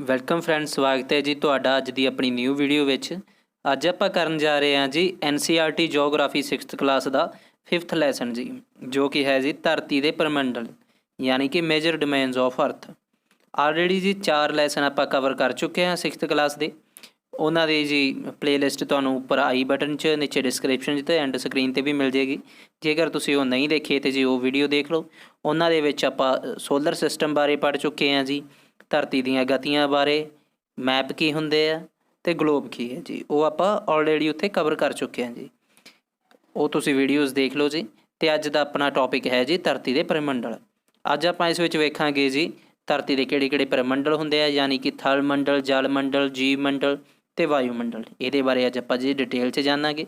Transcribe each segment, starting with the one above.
Welcome friends, ਸਵਾਗਤ ਹੈ ਜੀ ਤੁਹਾਡਾ ਅੱਜ ਦੀ ਆਪਣੀ ਨਿਊ ਵੀਡੀਓ ਵਿੱਚ। ਅੱਜ ਆਪਾਂ ਕਰਨ ਜਾ ਰਹੇ ਹਾਂ ਜੀ NCERT ਜੀਓਗ੍ਰਾਫੀ 6th ਕਲਾਸ ਦਾ 5th ਲੈਸਨ ਜੀ, ਜੋ ਕਿ ਹੈ ਜੀ ਧਰਤੀ ਦੇ ਪਰਮੰਡਲ ਯਾਨੀ ਕਿ ਮੇਜਰ ਡੋਮੇਨਸ ਆਫ ਅਰਥ। ਆਲਰੇਡੀ ਜੀ 4 ਲੈਸਨ ਆਪਾਂ ਕਵਰ ਕਰ ਚੁੱਕੇ ਹਾਂ 6th ਕਲਾਸ ਦੇ। ਉਹਨਾਂ ਦੀ ਜੀ ਪਲੇਲਿਸਟ ਤੁਹਾਨੂੰ ਉੱਪਰ ਆਈ ਬਟਨ 'ਚ, ਨੀਚੇ ਡਿਸਕ੍ਰਿਪਸ਼ਨ 'ਚ ਤੇ ਐਂਡ ਸਕਰੀਨ 'ਤੇ ਵੀ ਮਿਲ ਜਾਏਗੀ। ਜੇਕਰ ਤੁਸੀਂ ਉਹ ਨਹੀਂ ਦੇਖੇ ਤਾਂ ਜੀ ਉਹ ਵੀਡੀਓ ਦੇਖ ਲਓ। ਉਹਨਾਂ ਦੇ ਵਿੱਚ ਆਪਾਂ ਸੋਲਰ ਸਿਸਟਮ ਬਾਰੇ ਪੜ੍ਹ ਚੁੱਕੇ ਹਾਂ ਜੀ, ਧਰਤੀ ਦੀਆਂ ਗਤੀਆਂ ਬਾਰੇ, ਮੈਪ ਕੀ ਹੁੰਦੇ ਆ ਅਤੇ ਗਲੋਬ ਕੀ ਹੈ ਜੀ, ਉਹ ਆਪਾਂ ਆਲਰੇਡੀ ਉੱਥੇ ਕਵਰ ਕਰ ਚੁੱਕੇ ਹਾਂ ਜੀ। ਉਹ ਤੁਸੀਂ ਵੀਡੀਓਜ਼ ਦੇਖ ਲਓ ਜੀ। ਅਤੇ ਅੱਜ ਦਾ ਆਪਣਾ ਟੌਪਿਕ ਹੈ ਜੀ ਧਰਤੀ ਦੇ ਪਰਿਮੰਡਲ। ਅੱਜ ਆਪਾਂ ਇਸ ਵਿੱਚ ਵੇਖਾਂਗੇ ਜੀ ਧਰਤੀ ਦੇ ਕਿਹੜੇ ਕਿਹੜੇ ਪਰਿਮੰਡਲ ਹੁੰਦੇ ਆ, ਯਾਨੀ ਕਿ ਥਲ ਮੰਡਲ, ਜਲ ਮੰਡਲ, ਜੀਵ ਮੰਡਲ ਅਤੇ ਵਾਯੂਮੰਡਲ। ਇਹਦੇ ਬਾਰੇ ਅੱਜ ਆਪਾਂ ਜੀ ਡਿਟੇਲ 'ਚ ਜਾਣਾਂਗੇ।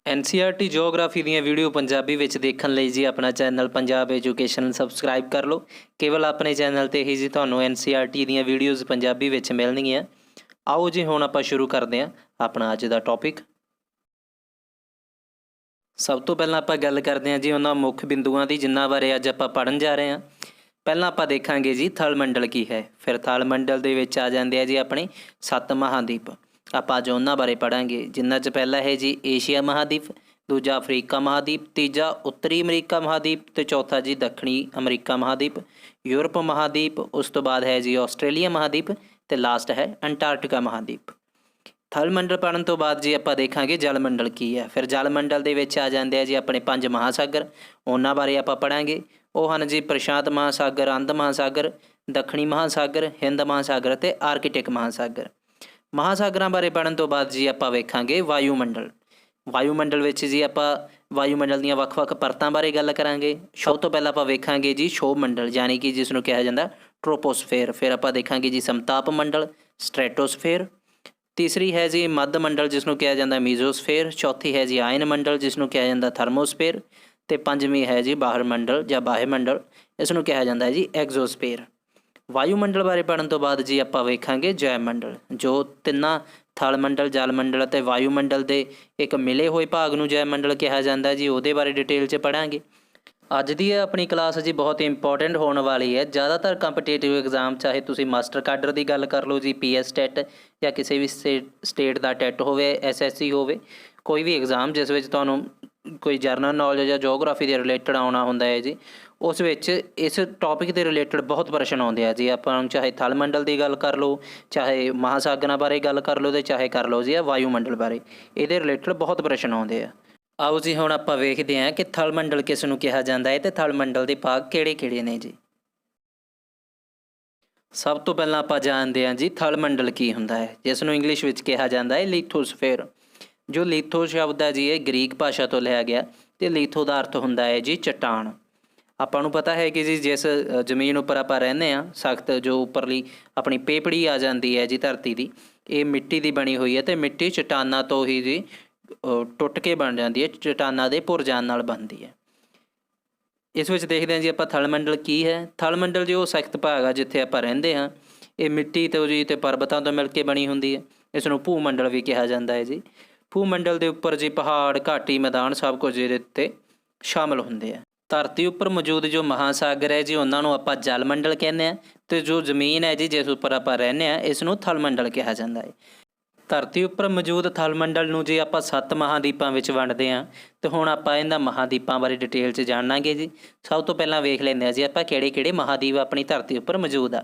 NCERT ਜੀਓਗ੍ਰਾਫੀ ਦੀਆਂ ਵੀਡੀਓ ਪੰਜਾਬੀ ਵਿੱਚ ਦੇਖਣ ਲਈ ਜੀ ਆਪਣਾ ਚੈਨਲ ਪੰਜਾਬ ਐਜੂਕੇਸ਼ਨ ਸਬਸਕ੍ਰਾਈਬ ਕਰ ਲਓ। ਕੇਵਲ ਆਪਣੇ ਚੈਨਲ 'ਤੇ ਹੀ ਜੀ ਤੁਹਾਨੂੰ NCERT ਦੀਆਂ ਵੀਡੀਓਜ਼ ਪੰਜਾਬੀ ਵਿੱਚ ਮਿਲਣਗੀਆਂ। ਆਓ ਜੀ ਹੁਣ ਆਪਾਂ ਸ਼ੁਰੂ ਕਰਦੇ ਹਾਂ ਆਪਣਾ ਅੱਜ ਦਾ ਟੌਪਿਕ। ਸਭ ਤੋਂ ਪਹਿਲਾਂ ਆਪਾਂ ਗੱਲ ਕਰਦੇ ਹਾਂ ਜੀ ਉਹਨਾਂ ਮੁੱਖ ਬਿੰਦੂਆਂ ਦੀ ਜਿਨ੍ਹਾਂ ਬਾਰੇ ਅੱਜ ਆਪਾਂ ਪੜ੍ਹਨ ਜਾ ਰਹੇ ਹਾਂ। ਪਹਿਲਾਂ ਆਪਾਂ ਦੇਖਾਂਗੇ ਜੀ ਥਲ ਮੰਡਲ ਕੀ ਹੈ। ਫਿਰ ਥਲ ਮੰਡਲ ਦੇ ਵਿੱਚ ਆ ਜਾਂਦੇ ਆ ਜੀ ਆਪਣੇ 7 ਮਹਾਂਦੀਪ। ਆਪਾਂ ਅੱਜ ਉਹਨਾਂ ਬਾਰੇ ਪੜ੍ਹਾਂਗੇ, ਜਿਨ੍ਹਾਂ 'ਚ ਪਹਿਲਾ ਹੈ ਜੀ ਏਸ਼ੀਆ ਮਹਾਂਦੀਪ, ਦੂਜਾ ਅਫਰੀਕਾ ਮਹਾਂਦੀਪ, ਤੀਜਾ ਉੱਤਰੀ ਅਮਰੀਕਾ ਮਹਾਂਦੀਪ ਅਤੇ ਚੌਥਾ ਜੀ ਦੱਖਣੀ ਅਮਰੀਕਾ ਮਹਾਂਦੀਪ। ਯੂਰਪ ਮਹਾਂਦੀਪ, ਉਸ ਤੋਂ ਬਾਅਦ ਹੈ ਜੀ ਆਸਟ੍ਰੇਲੀਆ ਮਹਾਂਦੀਪ ਅਤੇ ਲਾਸਟ ਹੈ ਅੰਟਾਰਕਟਿਕਾ ਮਹਾਂਦੀਪ। ਥਲ ਮੰਡਲ ਪੜ੍ਹਨ ਤੋਂ ਬਾਅਦ ਜੀ ਆਪਾਂ ਦੇਖਾਂਗੇ ਜਲ ਮੰਡਲ ਕੀ ਹੈ। ਫਿਰ ਜਲ ਮੰਡਲ ਦੇ ਵਿੱਚ ਆ ਜਾਂਦੇ ਆ ਜੀ ਆਪਣੇ 5 ਮਹਾਂਸਾਗਰ। ਉਹਨਾਂ ਬਾਰੇ ਆਪਾਂ ਪੜ੍ਹਾਂਗੇ। ਉਹ ਹਨ ਜੀ ਪ੍ਰਸ਼ਾਂਤ ਮਹਾਂਸਾਗਰ, ਅੰਧ ਮਹਾਂਸਾਗਰ, ਦੱਖਣੀ ਮਹਾਂਸਾਗਰ, ਹਿੰਦ ਮਹਾਂਸਾਗਰ ਅਤੇ ਆਰਕਟਿਕ ਮਹਾਂਸਾਗਰ। ਮਹਾਂਸਾਗਰਾਂ ਬਾਰੇ ਪੜ੍ਹਨ ਤੋਂ ਬਾਅਦ ਜੀ ਆਪਾਂ ਵੇਖਾਂਗੇ ਵਾਯੂਮੰਡਲ। ਵਾਯੂਮੰਡਲ ਵਿੱਚ ਜੀ ਆਪਾਂ ਵਾਯੂਮੰਡਲ ਦੀਆਂ ਵੱਖ-ਵੱਖ ਪਰਤਾਂ ਬਾਰੇ ਗੱਲ ਕਰਾਂਗੇ। ਸਭ ਤੋਂ ਪਹਿਲਾਂ ਆਪਾਂ ਵੇਖਾਂਗੇ ਜੀ ਸ਼ੋਭ ਮੰਡਲ, ਯਾਨੀ ਕਿ ਜਿਸ ਨੂੰ ਕਿਹਾ ਜਾਂਦਾ ਟ੍ਰੋਪੋਸਫੇਅਰ। ਫਿਰ ਆਪਾਂ ਦੇਖਾਂਗੇ ਜੀ ਸਮਤਾਪ ਮੰਡਲ, ਸਟ੍ਰੈਟੋਸਫੇਅਰ। ਤੀਸਰੀ ਹੈ ਜੀ ਮੱਧ ਮੰਡਲ, ਜਿਸ ਨੂੰ ਕਿਹਾ ਜਾਂਦਾ ਮੀਜ਼ੋਸਫੇਅਰ। ਚੌਥੀ ਹੈ ਜੀ ਆਇਨ ਮੰਡਲ, ਜਿਸ ਨੂੰ ਕਿਹਾ ਜਾਂਦਾ ਥਰਮੋਸਫੇਅਰ। ਅਤੇ ਪੰਜਵੀਂ ਹੈ ਜੀ ਬਾਹਰ ਮੰਡਲ ਜਾਂ ਬਾਹਯ ਮੰਡਲ, ਇਸ ਨੂੰ ਕਿਹਾ ਜਾਂਦਾ ਜੀ ਐਗਜ਼ੋਸਫੇਅਰ। ਵਾਯੂਮੰਡਲ ਬਾਰੇ ਪੜ੍ਹਨ ਤੋਂ ਬਾਅਦ ਜੀ ਆਪਾਂ ਵੇਖਾਂਗੇ ਜੈਵ ਮੰਡਲ, ਜੋ ਤਿੰਨਾਂ ਥਲ ਮੰਡਲ, ਜਲ ਮੰਡਲ ਅਤੇ ਵਾਯੂਮੰਡਲ ਦੇ ਇੱਕ ਮਿਲੇ ਹੋਏ ਭਾਗ ਨੂੰ ਜੈਵ ਮੰਡਲ ਕਿਹਾ ਜਾਂਦਾ ਜੀ। ਉਹਦੇ ਬਾਰੇ ਡਿਟੇਲ 'ਚ ਪੜ੍ਹਾਂਗੇ। ਅੱਜ ਦੀ ਆਪਣੀ ਕਲਾਸ ਜੀ ਬਹੁਤ ਇੰਪੋਰਟੈਂਟ ਹੋਣ ਵਾਲੀ ਹੈ। ਜ਼ਿਆਦਾਤਰ ਕੰਪੀਟੀਟਿਵ ਐਗਜ਼ਾਮ, ਚਾਹੇ ਤੁਸੀਂ ਮਾਸਟਰ ਕਾਡਰ ਦੀ ਗੱਲ ਕਰ ਲਓ ਜੀ, PS ਟੈਟ ਜਾਂ ਕਿਸੇ ਵੀ ਸਟੇਟ ਦਾ ਟੈਟ ਹੋਵੇ, SSC ਹੋਵੇ, ਕੋਈ ਵੀ ਐਗਜ਼ਾਮ ਜਿਸ ਵਿੱਚ ਤੁਹਾਨੂੰ ਕੋਈ ਜਰਨਲ ਨੌਲੇਜ ਜਾਂ ਜੋਗਰਾਫੀ ਦੇ ਰਿਲੇਟਡ ਆਉਣਾ ਹੁੰਦਾ ਹੈ ਜੀ, ਉਸ ਵਿੱਚ ਇਸ ਟੌਪਿਕ ਦੇ ਰਿਲੇਟਡ ਬਹੁਤ ਪ੍ਰਸ਼ਨ ਆਉਂਦੇ ਆ ਜੀ। ਆਪਾਂ ਨੂੰ ਚਾਹੇ ਥਲ ਮੰਡਲ ਦੀ ਗੱਲ ਕਰ ਲਓ, ਚਾਹੇ ਮਹਾਂਸਾਗਰਾਂ ਬਾਰੇ ਗੱਲ ਕਰ ਲਓ ਅਤੇ ਚਾਹੇ ਕਰ ਲਓ ਜੀ ਵਾਯੂਮੰਡਲ ਬਾਰੇ, ਇਹਦੇ ਰਿਲੇਟਡ ਬਹੁਤ ਪ੍ਰਸ਼ਨ ਆਉਂਦੇ ਆ। ਆਓ ਜੀ ਹੁਣ ਆਪਾਂ ਵੇਖਦੇ ਹਾਂ ਕਿ ਥਲ ਮੰਡਲ ਕਿਸ ਨੂੰ ਕਿਹਾ ਜਾਂਦਾ ਹੈ ਅਤੇ ਥਲ ਮੰਡਲ ਦੇ ਭਾਗ ਕਿਹੜੇ ਕਿਹੜੇ ਨੇ ਜੀ। ਸਭ ਤੋਂ ਪਹਿਲਾਂ ਆਪਾਂ ਜਾਣਦੇ ਹਾਂ ਜੀ ਥਲ ਮੰਡਲ ਕੀ ਹੁੰਦਾ ਹੈ, ਜਿਸ ਨੂੰ ਇੰਗਲਿਸ਼ ਵਿੱਚ ਕਿਹਾ ਜਾਂਦਾ ਹੈ ਲਿਥੋਸਫੇਅਰ। ਜੋ ਲਿਥੋ ਸ਼ਬਦ ਹੈ ਜੀ ਇਹ ਗ੍ਰੀਕ ਭਾਸ਼ਾ ਤੋਂ ਲਿਆ ਗਿਆ ਅਤੇ ਲਿਥੋ ਦਾ ਅਰਥ ਹੁੰਦਾ ਹੈ ਜੀ ਚੱਟਾਨ। ਆਪਾਂ ਨੂੰ ਪਤਾ ਹੈ ਕਿ ਜੀ ਜਿਸ ਜ਼ਮੀਨ ਉੱਪਰ ਆਪਾਂ ਰਹਿੰਦੇ ਹਾਂ, ਸਖਤ ਜੋ ਉੱਪਰਲੀ ਆਪਣੀ ਪੇਪੜੀ ਆ ਜਾਂਦੀ ਹੈ ਜੀ ਧਰਤੀ ਦੀ, ਇਹ ਮਿੱਟੀ ਦੀ ਬਣੀ ਹੋਈ ਹੈ ਅਤੇ ਮਿੱਟੀ ਚੱਟਾਨਾਂ ਤੋਂ ਹੀ ਜੀ ਟੁੱਟ ਕੇ ਬਣ ਜਾਂਦੀ ਹੈ, ਚੱਟਾਨਾਂ ਦੇ ਭੁਰ ਜਾਣ ਨਾਲ ਬਣਦੀ ਹੈ। ਇਸ ਵਿੱਚ ਦੇਖਦੇ ਹਾਂ ਜੀ ਆਪਾਂ ਥਲ ਮੰਡਲ ਕੀ ਹੈ। ਥਲ ਮੰਡਲ ਜੀ ਉਹ ਸਖਤ ਭਾਗ ਆ ਜਿੱਥੇ ਆਪਾਂ ਰਹਿੰਦੇ ਹਾਂ। ਇਹ ਮਿੱਟੀ ਤੋਂ ਜੀ ਅਤੇ ਪਰਬਤਾਂ ਤੋਂ ਮਿਲ ਕੇ ਬਣੀ ਹੁੰਦੀ ਹੈ। ਇਸ ਨੂੰ ਭੂ ਮੰਡਲ ਵੀ ਕਿਹਾ ਜਾਂਦਾ ਹੈ ਜੀ। ਭੂ ਮੰਡਲ ਦੇ ਉੱਪਰ ਜੀ ਪਹਾੜ, ਘਾਟੀ, ਮੈਦਾਨ ਸਭ ਕੁਝ ਇਹਦੇ ਉੱਤੇ ਸ਼ਾਮਲ ਹੁੰਦੇ ਆ। ਧਰਤੀ ਉੱਪਰ ਮੌਜੂਦ ਜੋ ਮਹਾਂਸਾਗਰ ਹੈ ਜੀ ਉਹਨਾਂ ਨੂੰ ਆਪਾਂ ਜਲ ਮੰਡਲ ਕਹਿੰਦੇ ਹਾਂ, ਅਤੇ ਜੋ ਜ਼ਮੀਨ ਹੈ ਜੀ ਜਿਸ ਉੱਪਰ ਆਪਾਂ ਰਹਿੰਦੇ ਹਾਂ ਇਸ ਨੂੰ ਥਲ ਮੰਡਲ ਕਿਹਾ ਜਾਂਦਾ ਹੈ। ਧਰਤੀ ਉੱਪਰ ਮੌਜੂਦ ਥਲ ਮੰਡਲ ਨੂੰ ਜੀ ਆਪਾਂ 7 ਮਹਾਂਦੀਪਾਂ ਵਿੱਚ ਵੰਡਦੇ ਹਾਂ, ਅਤੇ ਹੁਣ ਆਪਾਂ ਇਹਨਾਂ ਮਹਾਂਦੀਪਾਂ ਬਾਰੇ ਡਿਟੇਲ 'ਚ ਜਾਣਾਂਗੇ ਜੀ। ਸਭ ਤੋਂ ਪਹਿਲਾਂ ਵੇਖ ਲੈਂਦੇ ਹਾਂ ਜੀ ਆਪਾਂ ਕਿਹੜੇ ਕਿਹੜੇ ਮਹਾਂਦੀਪ ਆਪਣੀ ਧਰਤੀ ਉੱਪਰ ਮੌਜੂਦ ਆ।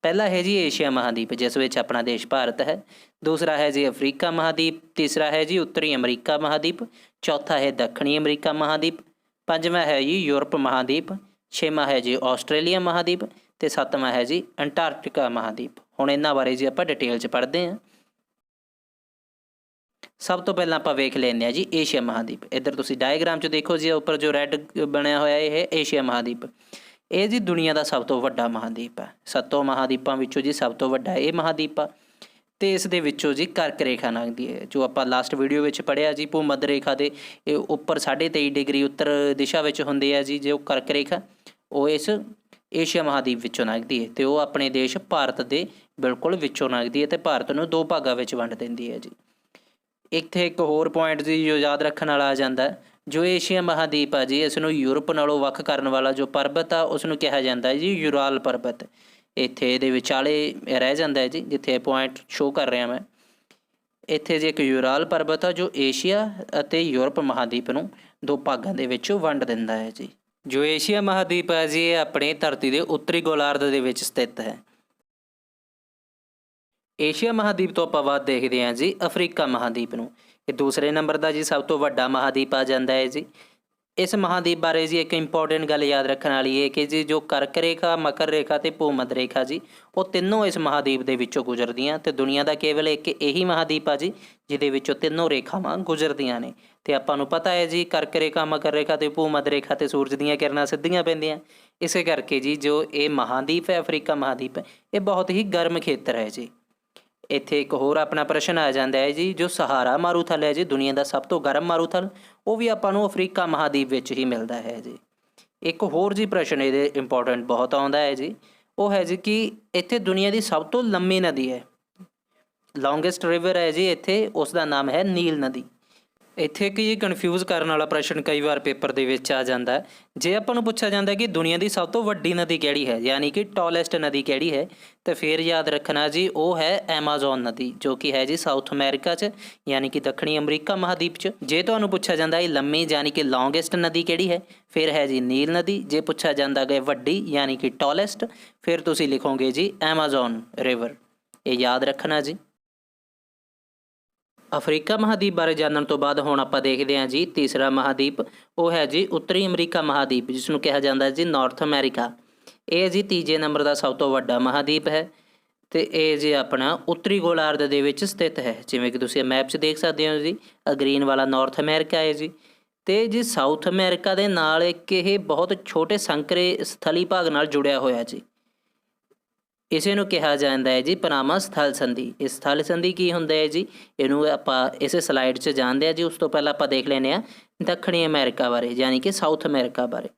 ਪਹਿਲਾ ਹੈ ਜੀ ਏਸ਼ੀਆ ਮਹਾਂਦੀਪ, ਜਿਸ ਵਿੱਚ ਆਪਣਾ ਦੇਸ਼ ਭਾਰਤ ਹੈ। ਦੂਸਰਾ ਹੈ ਜੀ ਅਫਰੀਕਾ ਮਹਾਂਦੀਪ। ਤੀਸਰਾ ਹੈ ਜੀ ਉੱਤਰੀ ਅਮਰੀਕਾ ਮਹਾਂਦੀਪ। ਚੌਥਾ ਹੈ ਦੱਖਣੀ ਅਮਰੀਕਾ ਮਹਾਂਦੀਪ। ਪੰਜਵਾਂ ਹੈ ਜੀ ਯੂਰਪ ਮਹਾਂਦੀਪ। ਛੇਵਾਂ ਹੈ ਜੀ ਆਸਟ੍ਰੇਲੀਆ ਮਹਾਂਦੀਪ ਅਤੇ ਸੱਤਵਾਂ ਹੈ ਜੀ ਅੰਟਾਰਕਟਿਕਾ ਮਹਾਂਦੀਪ। ਹੁਣ ਇਹਨਾਂ ਬਾਰੇ ਜੀ ਆਪਾਂ ਡਿਟੇਲ 'ਚ ਪੜ੍ਹਦੇ ਹਾਂ। ਸਭ ਤੋਂ ਪਹਿਲਾਂ ਆਪਾਂ ਵੇਖ ਲੈਂਦੇ ਹਾਂ ਜੀ ਏਸ਼ੀਆ ਮਹਾਂਦੀਪ। ਇੱਧਰ ਤੁਸੀਂ ਡਾਇਗਰਾਮ 'ਚ ਦੇਖੋ ਜੀ, ਉੱਪਰ ਜੋ ਰੈੱਡ ਬਣਿਆ ਹੋਇਆ ਇਹ ਏਸ਼ੀਆ ਮਹਾਂਦੀਪ। ਇਹ ਜੀ ਦੁਨੀਆ ਦਾ ਸਭ ਤੋਂ ਵੱਡਾ ਮਹਾਂਦੀਪ ਹੈ। 7 ਮਹਾਂਦੀਪਾਂ ਵਿੱਚੋਂ ਜੀ ਸਭ ਤੋਂ ਵੱਡਾ ਇਹ ਮਹਾਂਦੀਪ ਆ, ਅਤੇ ਇਸ ਦੇ ਵਿੱਚੋਂ ਜੀ ਕਰਕ ਰੇਖਾ ਲੰਘਦੀ ਹੈ, ਜੋ ਆਪਾਂ ਲਾਸਟ ਵੀਡੀਓ ਵਿੱਚ ਪੜ੍ਹਿਆ ਜੀ। ਭੂ ਮੱਧ ਰੇਖਾ ਦੇ ਇਹ ਉੱਪਰ 23.5 ਡਿਗਰੀ ਉੱਤਰ ਦਿਸ਼ਾ ਵਿੱਚ ਹੁੰਦੀ ਹੈ ਜੀ ਜੋ ਕਰਕ ਰੇਖਾ, ਉਹ ਇਸ ਏਸ਼ੀਆ ਮਹਾਂਦੀਪ ਵਿੱਚੋਂ ਲੰਘਦੀ ਹੈ ਅਤੇ ਉਹ ਆਪਣੇ ਦੇਸ਼ ਭਾਰਤ ਦੇ ਬਿਲਕੁਲ ਵਿੱਚੋਂ ਲੰਘਦੀ ਹੈ ਅਤੇ ਭਾਰਤ ਨੂੰ 2 ਭਾਗਾਂ ਵਿੱਚ ਵੰਡ ਦਿੰਦੀ ਹੈ ਜੀ। ਇੱਥੇ ਇੱਕ ਹੋਰ ਪੁਆਇੰਟ ਜੀ ਜੋ ਯਾਦ ਰੱਖਣ ਵਾਲਾ ਆ ਜਾਂਦਾ, ਜੋ ਏਸ਼ੀਆ ਮਹਾਂਦੀਪ ਆ ਜੀ ਇਸ ਨੂੰ ਯੂਰਪ ਨਾਲੋਂ ਵੱਖ ਕਰਨ ਵਾਲਾ ਜੋ ਪਰਬਤ ਆ ਉਸ ਨੂੰ ਕਿਹਾ ਜਾਂਦਾ ਜੀ ਯੂਰਾਲ ਪਰਬਤ। ਇੱਥੇ ਇਹਦੇ ਵਿਚਾਲੇ ਰਹਿ ਜਾਂਦਾ ਹੈ ਜੀ, ਜਿੱਥੇ ਪੁਆਇੰਟ ਸ਼ੋਅ ਕਰ ਰਿਹਾ ਮੈਂ। ਇੱਥੇ ਜੀ ਇੱਕ ਯੂਰਾਲ ਪਰਬਤ ਆ ਜੋ ਏਸ਼ੀਆ ਅਤੇ ਯੂਰਪ ਮਹਾਦੀਪ ਨੂੰ ਦੋ ਭਾਗਾਂ ਦੇ ਵਿੱਚ ਵੰਡ ਦਿੰਦਾ ਹੈ ਜੀ। ਜੋ ਏਸ਼ੀਆ ਮਹਾਦੀਪ ਹੈ ਜੀ, ਇਹ ਆਪਣੀ ਧਰਤੀ ਦੇ ਉੱਤਰੀ ਗੋਲਾਰਧ ਦੇ ਵਿੱਚ ਸਥਿਤ ਹੈ। ਏਸ਼ੀਆ ਮਹਾਦੀਪ ਤੋਂ ਆਪਾਂ ਬਾਅਦ ਦੇਖਦੇ ਹਾਂ ਜੀ ਅਫਰੀਕਾ ਮਹਾਦੀਪ ਨੂੰ। ਇਹ ਦੂਸਰੇ ਨੰਬਰ ਦਾ ਜੀ ਸਭ ਤੋਂ ਵੱਡਾ ਮਹਾਦੀਪ ਆ ਜਾਂਦਾ ਹੈ ਜੀ। ਇਸ ਮਹਾਦੀਪ ਬਾਰੇ ਜੀ ਇੱਕ ਇੰਪੋਰਟੈਂਟ ਗੱਲ ਯਾਦ ਰੱਖਣ ਵਾਲੀ ਹੈ ਕਿ ਜੀ ਜੋ ਕਰਕ ਰੇਖਾ, ਮਕਰ ਰੇਖਾ ਅਤੇ ਭੂਮੱਧ ਰੇਖਾ ਜੀ, ਉਹ ਤਿੰਨੋਂ ਇਸ ਮਹਾਦੀਪ ਦੇ ਵਿੱਚੋਂ ਗੁਜ਼ਰਦੀਆਂ। ਅਤੇ ਦੁਨੀਆ ਦਾ ਕੇਵਲ ਇੱਕ ਇਹੀ ਮਹਾਦੀਪ ਆ ਜੀ ਜਿਹਦੇ ਵਿੱਚੋਂ ਤਿੰਨੋਂ ਰੇਖਾਵਾਂ ਗੁਜ਼ਰਦੀਆਂ ਨੇ। ਅਤੇ ਆਪਾਂ ਨੂੰ ਪਤਾ ਹੈ ਜੀ ਕਰਕ ਰੇਖਾ, ਮਕਰ ਰੇਖਾ ਅਤੇ ਭੂਮੱਧ ਰੇਖਾ 'ਤੇ ਸੂਰਜ ਦੀਆਂ ਕਿਰਨਾਂ ਸਿੱਧੀਆਂ ਪੈਂਦੀਆਂ। ਇਸੇ ਕਰਕੇ ਜੀ ਜੋ ਇਹ ਮਹਾਦੀਪ ਹੈ, ਅਫਰੀਕਾ ਮਹਾਦੀਪ, ਇਹ ਬਹੁਤ ਹੀ ਗਰਮ ਖੇਤਰ ਹੈ ਜੀ। ਇੱਥੇ ਇੱਕ ਹੋਰ ਆਪਣਾ ਪ੍ਰਸ਼ਨ ਆ ਜਾਂਦਾ ਹੈ ਜੀ, ਜੋ ਸਹਾਰਾ ਮਾਰੂਥਲ ਹੈ ਜੀ, ਦੁਨੀਆ ਦਾ ਸਭ ਤੋਂ ਗਰਮ ਮਾਰੂਥਲ, ਉਹ ਵੀ ਆਪਾਂ ਨੂੰ ਅਫਰੀਕਾ ਮਹਾਦੀਪ ਵਿੱਚ ਹੀ ਮਿਲਦਾ ਹੈ ਜੀ। ਇੱਕ ਹੋਰ ਜੀ ਪ੍ਰਸ਼ਨ ਇਹਦੇ ਇੰਪੋਰਟੈਂਟ ਬਹੁਤ ਆਉਂਦਾ ਹੈ ਜੀ, ਉਹ ਹੈ ਜੀ ਕਿ ਇੱਥੇ ਦੁਨੀਆ ਦੀ ਸਭ ਤੋਂ ਲੰਮੀ ਨਦੀ ਹੈ, ਲੌਂਗੈਸਟ ਰਿਵਰ ਹੈ ਜੀ ਇੱਥੇ, ਉਸ ਦਾ ਨਾਮ ਹੈ ਨੀਲ ਨਦੀ। ਇੱਥੇ ਕੀ ਕਨਫਿਊਜ਼ ਕਰਨ ਵਾਲਾ ਪ੍ਰਸ਼ਨ ਕਈ ਵਾਰ ਪੇਪਰ ਦੇ ਵਿੱਚ ਆ ਜਾਂਦਾ ਹੈ। ਜੇ ਆਪਾਂ ਨੂੰ ਪੁੱਛਿਆ ਜਾਂਦਾ ਕਿ ਦੁਨੀਆ ਦੀ ਸਭ ਤੋਂ ਵੱਡੀ ਨਦੀ ਕਿਹੜੀ ਹੈ, ਯਾਨੀ ਕਿ ਟੋਲੈਸਟ ਨਦੀ ਕਿਹੜੀ ਹੈ, ਤਾਂ ਫਿਰ ਯਾਦ ਰੱਖਣਾ ਜੀ ਉਹ ਹੈ ਐਮਾਜ਼ੋਨ ਨਦੀ, ਜੋ ਕਿ ਹੈ ਜੀ ਸਾਊਥ ਅਮਰੀਕਾ 'ਚ, ਯਾਨੀ ਕਿ ਦੱਖਣੀ ਅਮਰੀਕਾ ਮਹਾਦੀਪ 'ਚ। ਜੇ ਤੁਹਾਨੂੰ ਪੁੱਛਿਆ ਜਾਂਦਾ ਇਹ ਲੰਮੀ ਯਾਨੀ ਕਿ ਲੌਂਗੈਸਟ ਨਦੀ ਕਿਹੜੀ ਹੈ, ਫਿਰ ਹੈ ਜੀ ਨੀਲ ਨਦੀ। ਜੇ ਪੁੱਛਿਆ ਜਾਂਦਾ ਕਿ ਵੱਡੀ ਯਾਨੀ ਕਿ ਟੋਲੈਸਟ, ਫਿਰ ਤੁਸੀਂ ਲਿਖੋਗੇ ਜੀ ਐਮਾਜ਼ੋਨ ਰਿਵਰ। ਇਹ ਯਾਦ ਰੱਖਣਾ ਜੀ। ਅਫਰੀਕਾ ਮਹਾਦੀਪ ਬਾਰੇ ਜਾਣਨ ਤੋਂ ਬਾਅਦ ਹੁਣ ਆਪਾਂ ਦੇਖਦੇ ਹਾਂ ਜੀ ਤੀਸਰਾ ਮਹਾਦੀਪ, ਉਹ ਹੈ ਜੀ ਉੱਤਰੀ ਅਮਰੀਕਾ ਮਹਾਦੀਪ, ਜਿਸ ਨੂੰ ਕਿਹਾ ਜਾਂਦਾ ਜੀ ਨਾਰਥ ਅਮਰੀਕਾ। ਇਹ ਜੀ ਤੀਜੇ ਨੰਬਰ ਦਾ ਸਭ ਤੋਂ ਵੱਡਾ ਮਹਾਦੀਪ ਹੈ ਅਤੇ ਇਹ ਜੀ ਆਪਣਾ ਉੱਤਰੀ ਗੋਲਾਰਧ ਦੇ ਵਿੱਚ ਸਥਿਤ ਹੈ। ਜਿਵੇਂ ਕਿ ਤੁਸੀਂ ਮੈਪ 'ਚ ਦੇਖ ਸਕਦੇ ਹੋ ਜੀ, ਗਰੀਨ ਵਾਲਾ ਨਾਰਥ ਅਮਰੀਕਾ ਹੈ ਜੀ। ਅਤੇ ਜੀ ਸਾਊਥ ਅਮਰੀਕਾ ਦੇ ਨਾਲ ਇੱਕ ਇਹ ਬਹੁਤ ਛੋਟੇ ਸੰਕਰੇ ਸਥਲੀ ਭਾਗ ਨਾਲ ਜੁੜਿਆ ਹੋਇਆ ਜੀ। ਇਸੇ ਨੂੰ ਕਿਹਾ ਜਾਂਦਾ ਹੈ ਜੀ ਪਨਾਮਾ ਸਥਲ ਸੰਧੀ। ਇਹ ਸਥਲ ਸੰਧੀ ਕੀ ਹੁੰਦਾ ਹੈ ਜੀ, ਇਹਨੂੰ ਆਪਾਂ ਇਸੇ ਸਲਾਈਡ 'ਚ ਜਾਣਦੇ ਹਾਂ ਜੀ। ਉਸ ਤੋਂ ਪਹਿਲਾਂ ਆਪਾਂ ਦੇਖ ਲੈਂਦੇ ਹਾਂ ਦੱਖਣੀ ਅਮਰੀਕਾ ਬਾਰੇ, ਯਾਨੀ ਕਿ ਸਾਊਥ ਅਮਰੀਕਾ ਬਾਰੇ।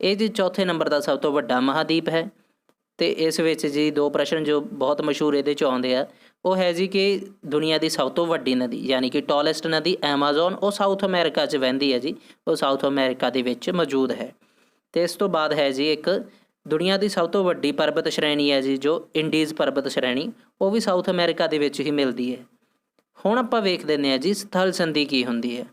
ਇਹ ਜੀ ਚੌਥੇ ਨੰਬਰ ਦਾ ਸਭ ਤੋਂ ਵੱਡਾ ਮਹਾਦੀਪ ਹੈ। ਅਤੇ ਇਸ ਵਿੱਚ ਜੀ ਦੋ ਪ੍ਰਸ਼ਨ ਜੋ ਬਹੁਤ ਮਸ਼ਹੂਰ ਇਹਦੇ 'ਚ ਆਉਂਦੇ ਆ, ਉਹ ਹੈ ਜੀ ਕਿ ਦੁਨੀਆ ਦੀ ਸਭ ਤੋਂ ਵੱਡੀ ਨਦੀ ਯਾਨੀ ਕਿ ਟੋਲੈਸਟ ਨਦੀ ਐਮਾਜ਼ੋਨ, ਉਹ ਸਾਊਥ ਅਮਰੀਕਾ 'ਚ ਵਹਿੰਦੀ ਹੈ ਜੀ, ਉਹ ਸਾਊਥ ਅਮਰੀਕਾ ਦੇ ਵਿੱਚ ਮੌਜੂਦ ਹੈ। ਅਤੇ ਇਸ ਤੋਂ ਬਾਅਦ ਹੈ ਜੀ ਇੱਕ ਦੁਨੀਆ ਦੀ ਸਭ ਤੋਂ ਵੱਡੀ ਪਰਬਤ ਸ਼੍ਰੇਣੀ ਹੈ ਜੀ, ਜੋ ਇੰਡੀਜ਼ ਪਰਬਤ ਸ਼੍ਰੇਣੀ, ਉਹ ਵੀ ਸਾਊਥ ਅਮਰੀਕਾ ਦੇ ਵਿੱਚ ਹੀ ਮਿਲਦੀ ਹੈ। ਹੁਣ ਆਪਾਂ ਵੇਖ ਦਿੰਦੇ ਹਾਂ ਜੀ ਸਥਲ ਸੰਧੀ ਕੀ ਹੁੰਦੀ ਹੈ।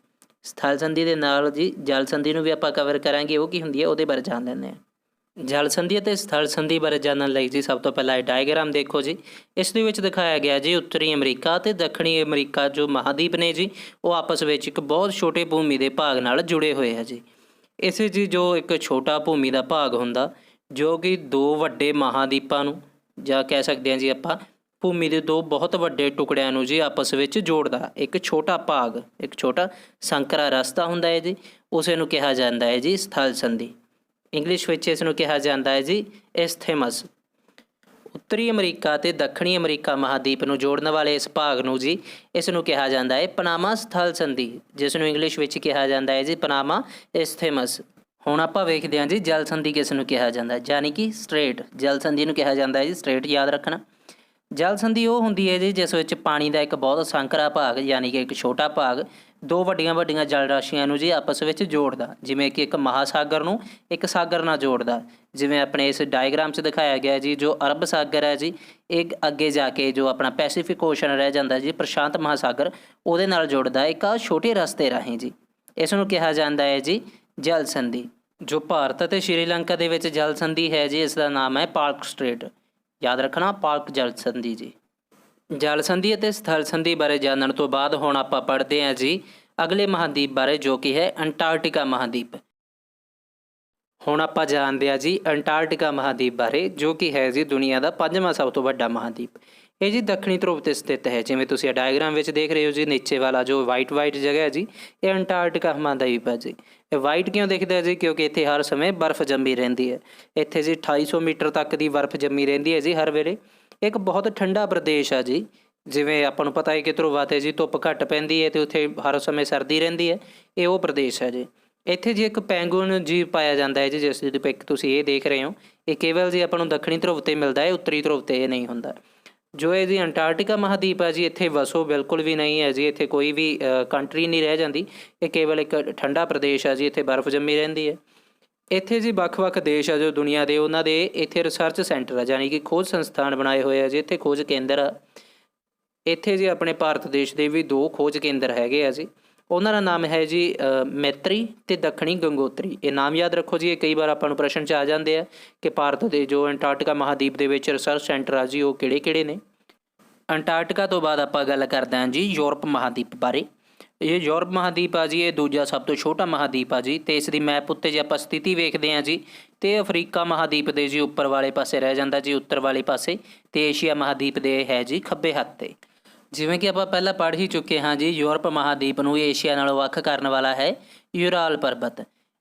ਸਥਲ ਸੰਧੀ ਦੇ ਨਾਲ ਜੀ ਜਲ ਸੰਧੀ ਨੂੰ ਵੀ ਆਪਾਂ ਕਵਰ ਕਰਾਂਗੇ, ਉਹ ਕੀ ਹੁੰਦੀ ਹੈ ਉਹਦੇ ਬਾਰੇ ਜਾਣ ਲੈਂਦੇ ਹਾਂ। ਜਲ ਸੰਧੀ ਅਤੇ ਸਥਲ ਸੰਧੀ ਬਾਰੇ ਜਾਣਨ ਲਈ ਜੀ ਸਭ ਤੋਂ ਪਹਿਲਾਂ ਇਹ ਡਾਇਗਰਾਮ ਦੇਖੋ ਜੀ। ਇਸ ਦੇ ਵਿੱਚ ਦਿਖਾਇਆ ਗਿਆ ਜੀ ਉੱਤਰੀ ਅਮਰੀਕਾ ਅਤੇ ਦੱਖਣੀ ਅਮਰੀਕਾ ਜੋ ਮਹਾਦੀਪ ਨੇ ਜੀ, ਉਹ ਆਪਸ ਵਿੱਚ ਇੱਕ ਬਹੁਤ ਛੋਟੇ ਭੂਮੀ ਦੇ ਭਾਗ ਨਾਲ ਜੁੜੇ ਹੋਏ ਆ ਜੀ। ਇਸੇ ਜੀ ਜੋ ਇੱਕ ਛੋਟਾ ਭੂਮੀ ਦਾ ਭਾਗ ਹੁੰਦਾ, ਜੋ ਕਿ ਦੋ ਵੱਡੇ ਮਹਾਦੀਪਾਂ ਨੂੰ, ਜਾਂ ਕਹਿ ਸਕਦੇ ਹਾਂ ਜੀ ਆਪਾਂ ਭੂਮੀ ਦੇ ਦੋ ਬਹੁਤ ਵੱਡੇ ਟੁਕੜਿਆਂ ਨੂੰ ਜੀ ਆਪਸ ਵਿੱਚ ਜੋੜਦਾ ਇੱਕ ਛੋਟਾ ਭਾਗ, ਇੱਕ ਛੋਟਾ ਸੰਕਰਾ ਰਸਤਾ ਹੁੰਦਾ ਹੈ ਜੀ, ਉਸੇ ਨੂੰ ਕਿਹਾ ਜਾਂਦਾ ਹੈ ਜੀ ਸਥਲ ਸੰਧੀ। ਇੰਗਲਿਸ਼ ਵਿੱਚ ਇਸ ਨੂੰ ਕਿਹਾ ਜਾਂਦਾ ਹੈ ਜੀ ਇਸਥੇਮਸ। ਉੱਤਰੀ ਅਮਰੀਕਾ ਅਤੇ ਦੱਖਣੀ ਅਮਰੀਕਾ ਮਹਾਦੀਪ ਨੂੰ ਜੋੜਨ ਵਾਲੇ ਇਸ ਭਾਗ ਨੂੰ ਜੀ, ਇਸ ਨੂੰ ਕਿਹਾ ਜਾਂਦਾ ਹੈ ਪਨਾਮਾ ਸਥਲ ਸੰਧੀ, ਜਿਸ ਨੂੰ ਇੰਗਲਿਸ਼ ਵਿੱਚ ਕਿਹਾ ਜਾਂਦਾ ਹੈ ਜੀ ਪਨਾਮਾ ਇਸਥੇਮਸ। ਹੁਣ ਆਪਾਂ ਵੇਖਦੇ ਹਾਂ ਜੀ ਜਲ ਸੰਧੀ ਕਿਸ ਨੂੰ ਕਿਹਾ ਜਾਂਦਾ ਹੈ, ਯਾਨੀ ਕਿ ਸਟ੍ਰੇਟ। ਜਲ ਸੰਧੀ ਨੂੰ ਕਿਹਾ ਜਾਂਦਾ ਹੈ ਜੀ ਸਟ੍ਰੇਟ, ਯਾਦ ਰੱਖਣਾ। ਜਲ ਸੰਧੀ ਉਹ ਹੁੰਦੀ ਹੈ ਜੀ ਜਿਸ ਵਿੱਚ ਪਾਣੀ ਦਾ ਇੱਕ ਬਹੁਤ ਸੰਕਰਾ ਭਾਗ ਯਾਨੀ ਕਿ ਇੱਕ ਛੋਟਾ ਭਾਗ ਦੋ ਵੱਡੀਆਂ ਵੱਡੀਆਂ ਜਲ ਰਾਸ਼ੀਆਂ ਨੂੰ ਜੀ ਆਪਸ ਵਿੱਚ ਜੋੜਦਾ, ਜਿਵੇਂ ਕਿ ਇੱਕ ਮਹਾਸਾਗਰ ਨੂੰ ਇੱਕ ਸਾਗਰ ਨਾਲ ਜੋੜਦਾ। ਜਿਵੇਂ ਆਪਣੇ ਇਸ ਡਾਇਗਰਾਮ 'ਚ ਦਿਖਾਇਆ ਗਿਆ ਜੀ, ਜੋ ਅਰਬ ਸਾਗਰ ਹੈ ਜੀ, ਇਹ ਅੱਗੇ ਜਾ ਕੇ ਜੋ ਆਪਣਾ ਪੈਸੀਫਿਕ ਓਸ਼ਨ ਰਹਿ ਜਾਂਦਾ ਜੀ, ਪ੍ਰਸ਼ਾਂਤ ਮਹਾਸਾਗਰ, ਉਹਦੇ ਨਾਲ ਜੁੜਦਾ ਇੱਕ ਆ ਛੋਟੇ ਰਸਤੇ ਰਾਹੀਂ ਜੀ। ਇਸ ਨੂੰ ਕਿਹਾ ਜਾਂਦਾ ਹੈ ਜੀ ਜਲ ਸੰਧੀ। ਜੋ ਭਾਰਤ ਅਤੇ ਸ਼੍ਰੀਲੰਕਾ ਦੇ ਵਿੱਚ ਜਲ ਸੰਧੀ ਹੈ ਜੀ, ਇਸ ਦਾ ਨਾਮ ਹੈ ਪਾਲਕ ਸਟ੍ਰੇਟ, ਯਾਦ ਰੱਖਣਾ, ਪਾਲਕ ਜਲ ਸੰਧੀ ਜੀ। ਜਲ ਸੰਧੀ ਅਤੇ ਸਥਲ ਸੰਧੀ ਬਾਰੇ ਜਾਣਨ ਤੋਂ ਬਾਅਦ ਹੁਣ ਆਪਾਂ ਪੜ੍ਹਦੇ ਹਾਂ ਜੀ ਅਗਲੇ ਮਹਾਦੀਪ ਬਾਰੇ, ਜੋ ਕਿ ਹੈ ਅੰਟਾਰਕਟਿਕਾ ਮਹਾਦੀਪ। ਹੁਣ ਆਪਾਂ ਜਾਣਦੇ ਹਾਂ ਜੀ ਅੰਟਾਰਕਟਿਕਾ ਮਹਾਦੀਪ ਬਾਰੇ, ਜੋ ਕਿ ਹੈ ਜੀ ਦੁਨੀਆ ਦਾ 5ਵਾਂ ਸਭ ਤੋਂ ਵੱਡਾ ਮਹਾਦੀਪ। ਇਹ ਜੀ ਦੱਖਣੀ ਧਰੁਵ 'ਤੇ ਸਥਿਤ ਹੈ। ਜਿਵੇਂ ਤੁਸੀਂ ਡਾਇਗਰਾਮ ਵਿੱਚ ਦੇਖ ਰਹੇ ਹੋ ਜੀ, ਨੀਚੇ ਵਾਲਾ ਜੋ ਵਾਈਟ ਜਗ੍ਹਾ ਹੈ ਜੀ, ਇਹ ਅੰਟਾਰਕਟਿਕਾ ਮਹਾਦੀਪ ਹੈ ਜੀ। ਇਹ ਵਾਈਟ ਕਿਉਂ ਦਿਖਦਾ ਹੈ ਜੀ, ਕਿਉਂਕਿ ਇੱਥੇ ਹਰ ਸਮੇਂ ਬਰਫ਼ ਜੰਮੀ ਰਹਿੰਦੀ ਹੈ। ਇੱਥੇ ਜੀ 2800 ਮੀਟਰ ਤੱਕ ਦੀ ਬਰਫ਼ ਜੰਮੀ ਰਹਿੰਦੀ ਹੈ ਜੀ ਹਰ ਵੇਲੇ। ਇੱਕ ਬਹੁਤ ਠੰਡਾ ਪ੍ਰਦੇਸ਼ ਆ ਜੀ। ਜਿਵੇਂ ਆਪਾਂ ਨੂੰ ਪਤਾ ਹੈ ਕਿ ਧਰੁਵਾਂ 'ਤੇ ਜੀ ਧੁੱਪ ਘੱਟ ਪੈਂਦੀ ਹੈ ਅਤੇ ਉੱਥੇ ਹਰ ਸਮੇਂ ਸਰਦੀ ਰਹਿੰਦੀ ਹੈ, ਇਹ ਉਹ ਪ੍ਰਦੇਸ਼ ਹੈ ਜੀ। ਇੱਥੇ ਜੀ ਇੱਕ ਪੈਂਗੂਇਨ ਜੀ ਪਾਇਆ ਜਾਂਦਾ ਹੈ ਜੀ, ਜਿਸ ਦੀ ਪਿਕ ਤੁਸੀਂ ਇਹ ਦੇਖ ਰਹੇ ਹੋ। ਇਹ ਕੇਵਲ ਜੀ ਆਪਾਂ ਨੂੰ ਦੱਖਣੀ ਧਰੁਵ 'ਤੇ ਮਿਲਦਾ ਹੈ, ਉੱਤਰੀ ਧਰੁਵ 'ਤੇ ਇਹ ਨਹੀਂ ਹੁੰਦਾ। ਜੋ ਇਹ ਜੀ ਅੰਟਾਰਕਟਿਕਾ ਮਹਾਦੀਪ ਹੈ ਜੀ, ਇੱਥੇ ਵਸੋਂ ਬਿਲਕੁਲ ਵੀ ਨਹੀਂ ਹੈ ਜੀ, ਇੱਥੇ ਕੋਈ ਵੀ ਕੰਟਰੀ ਨਹੀਂ ਰਹਿ ਜਾਂਦੀ। ਇਹ ਕੇਵਲ ਇੱਕ ਠੰਡਾ ਪ੍ਰਦੇਸ਼ ਹੈ ਜੀ, ਇੱਥੇ ਬਰਫ਼ ਜੰਮੀ ਰਹਿੰਦੀ ਹੈ। ਇੱਥੇ ਜੀ ਵੱਖ-ਵੱਖ ਦੇਸ਼ ਆ ਜੋ ਦੁਨੀਆ ਦੇ, ਉਹਨਾਂ ਦੇ ਇੱਥੇ ਰਿਸਰਚ ਸੈਂਟਰ ਆ, ਜਾਣੀ ਕਿ ਖੋਜ ਸੰਸਥਾਨ ਬਣਾਏ ਹੋਏ ਆ ਜੀ, ਇੱਥੇ ਖੋਜ ਕੇਂਦਰ ਆ। ਇੱਥੇ ਜੀ ਆਪਣੇ ਭਾਰਤ ਦੇਸ਼ ਦੇ ਵੀ 2 ਖੋਜ ਕੇਂਦਰ ਹੈਗੇ ਆ ਜੀ। ਉਹਨਾਂ ਦਾ ਨਾਮ ਹੈ ਜੀ ਮੈਤਰੀ ਅਤੇ ਦੱਖਣੀ ਗੰਗੋਤਰੀ। ਇਹ ਨਾਮ ਯਾਦ ਰੱਖੋ ਜੀ, ਇਹ ਕਈ ਵਾਰ ਆਪਾਂ ਨੂੰ ਪ੍ਰਸ਼ਨ 'ਚ ਆ ਜਾਂਦੇ ਆ ਕਿ ਭਾਰਤ ਦੇ ਜੋ ਅੰਟਾਰਕਟਿਕਾ ਮਹਾਦੀਪ ਦੇ ਵਿੱਚ ਰਿਸਰਚ ਸੈਂਟਰ ਆ ਜੀ, ਉਹ ਕਿਹੜੇ-ਕਿਹੜੇ ਨੇ। ਅੰਟਾਰਕਟਿਕਾ ਤੋਂ ਬਾਅਦ ਆਪਾਂ ਗੱਲ ਕਰਦੇ ਹਾਂ ਜੀ ਯੂਰਪ ਮਹਾਦੀਪ ਬਾਰੇ। ਇਹ ਯੂਰਪ ਮਹਾਦੀਪ ਆ ਜੀ, ਇਹ ਦੂਜਾ ਸਭ ਤੋਂ ਛੋਟਾ ਮਹਾਦੀਪ ਆ ਜੀ, ਅਤੇ ਇਸ ਦੀ ਮੈਪ ਉੱਤੇ ਜੇ ਆਪਾਂ ਸਥਿਤੀ ਵੇਖਦੇ ਹਾਂ ਜੀ, ਅਤੇ ਅਫਰੀਕਾ ਮਹਾਦੀਪ ਦੇ ਜੀ ਉੱਪਰ ਵਾਲੇ ਪਾਸੇ ਰਹਿ ਜਾਂਦਾ ਜੀ, ਉੱਤਰ ਵਾਲੇ ਪਾਸੇ, ਅਤੇ ਏਸ਼ੀਆ ਮਹਾਦੀਪ ਦੇ ਹੈ ਜੀ ਖੱਬੇ ਹੱਥ 'ਤੇ। ਜਿਵੇਂ ਕਿ ਆਪਾਂ ਪਹਿਲਾਂ ਪੜ੍ਹ ਹੀ ਚੁੱਕੇ ਹਾਂ ਜੀ, ਯੂਰਪ ਮਹਾਦੀਪ ਨੂੰ ਏਸ਼ੀਆ ਨਾਲੋਂ ਵੱਖ ਕਰਨ ਵਾਲਾ ਹੈ ਯੂਰਾਲ ਪਰਬਤ।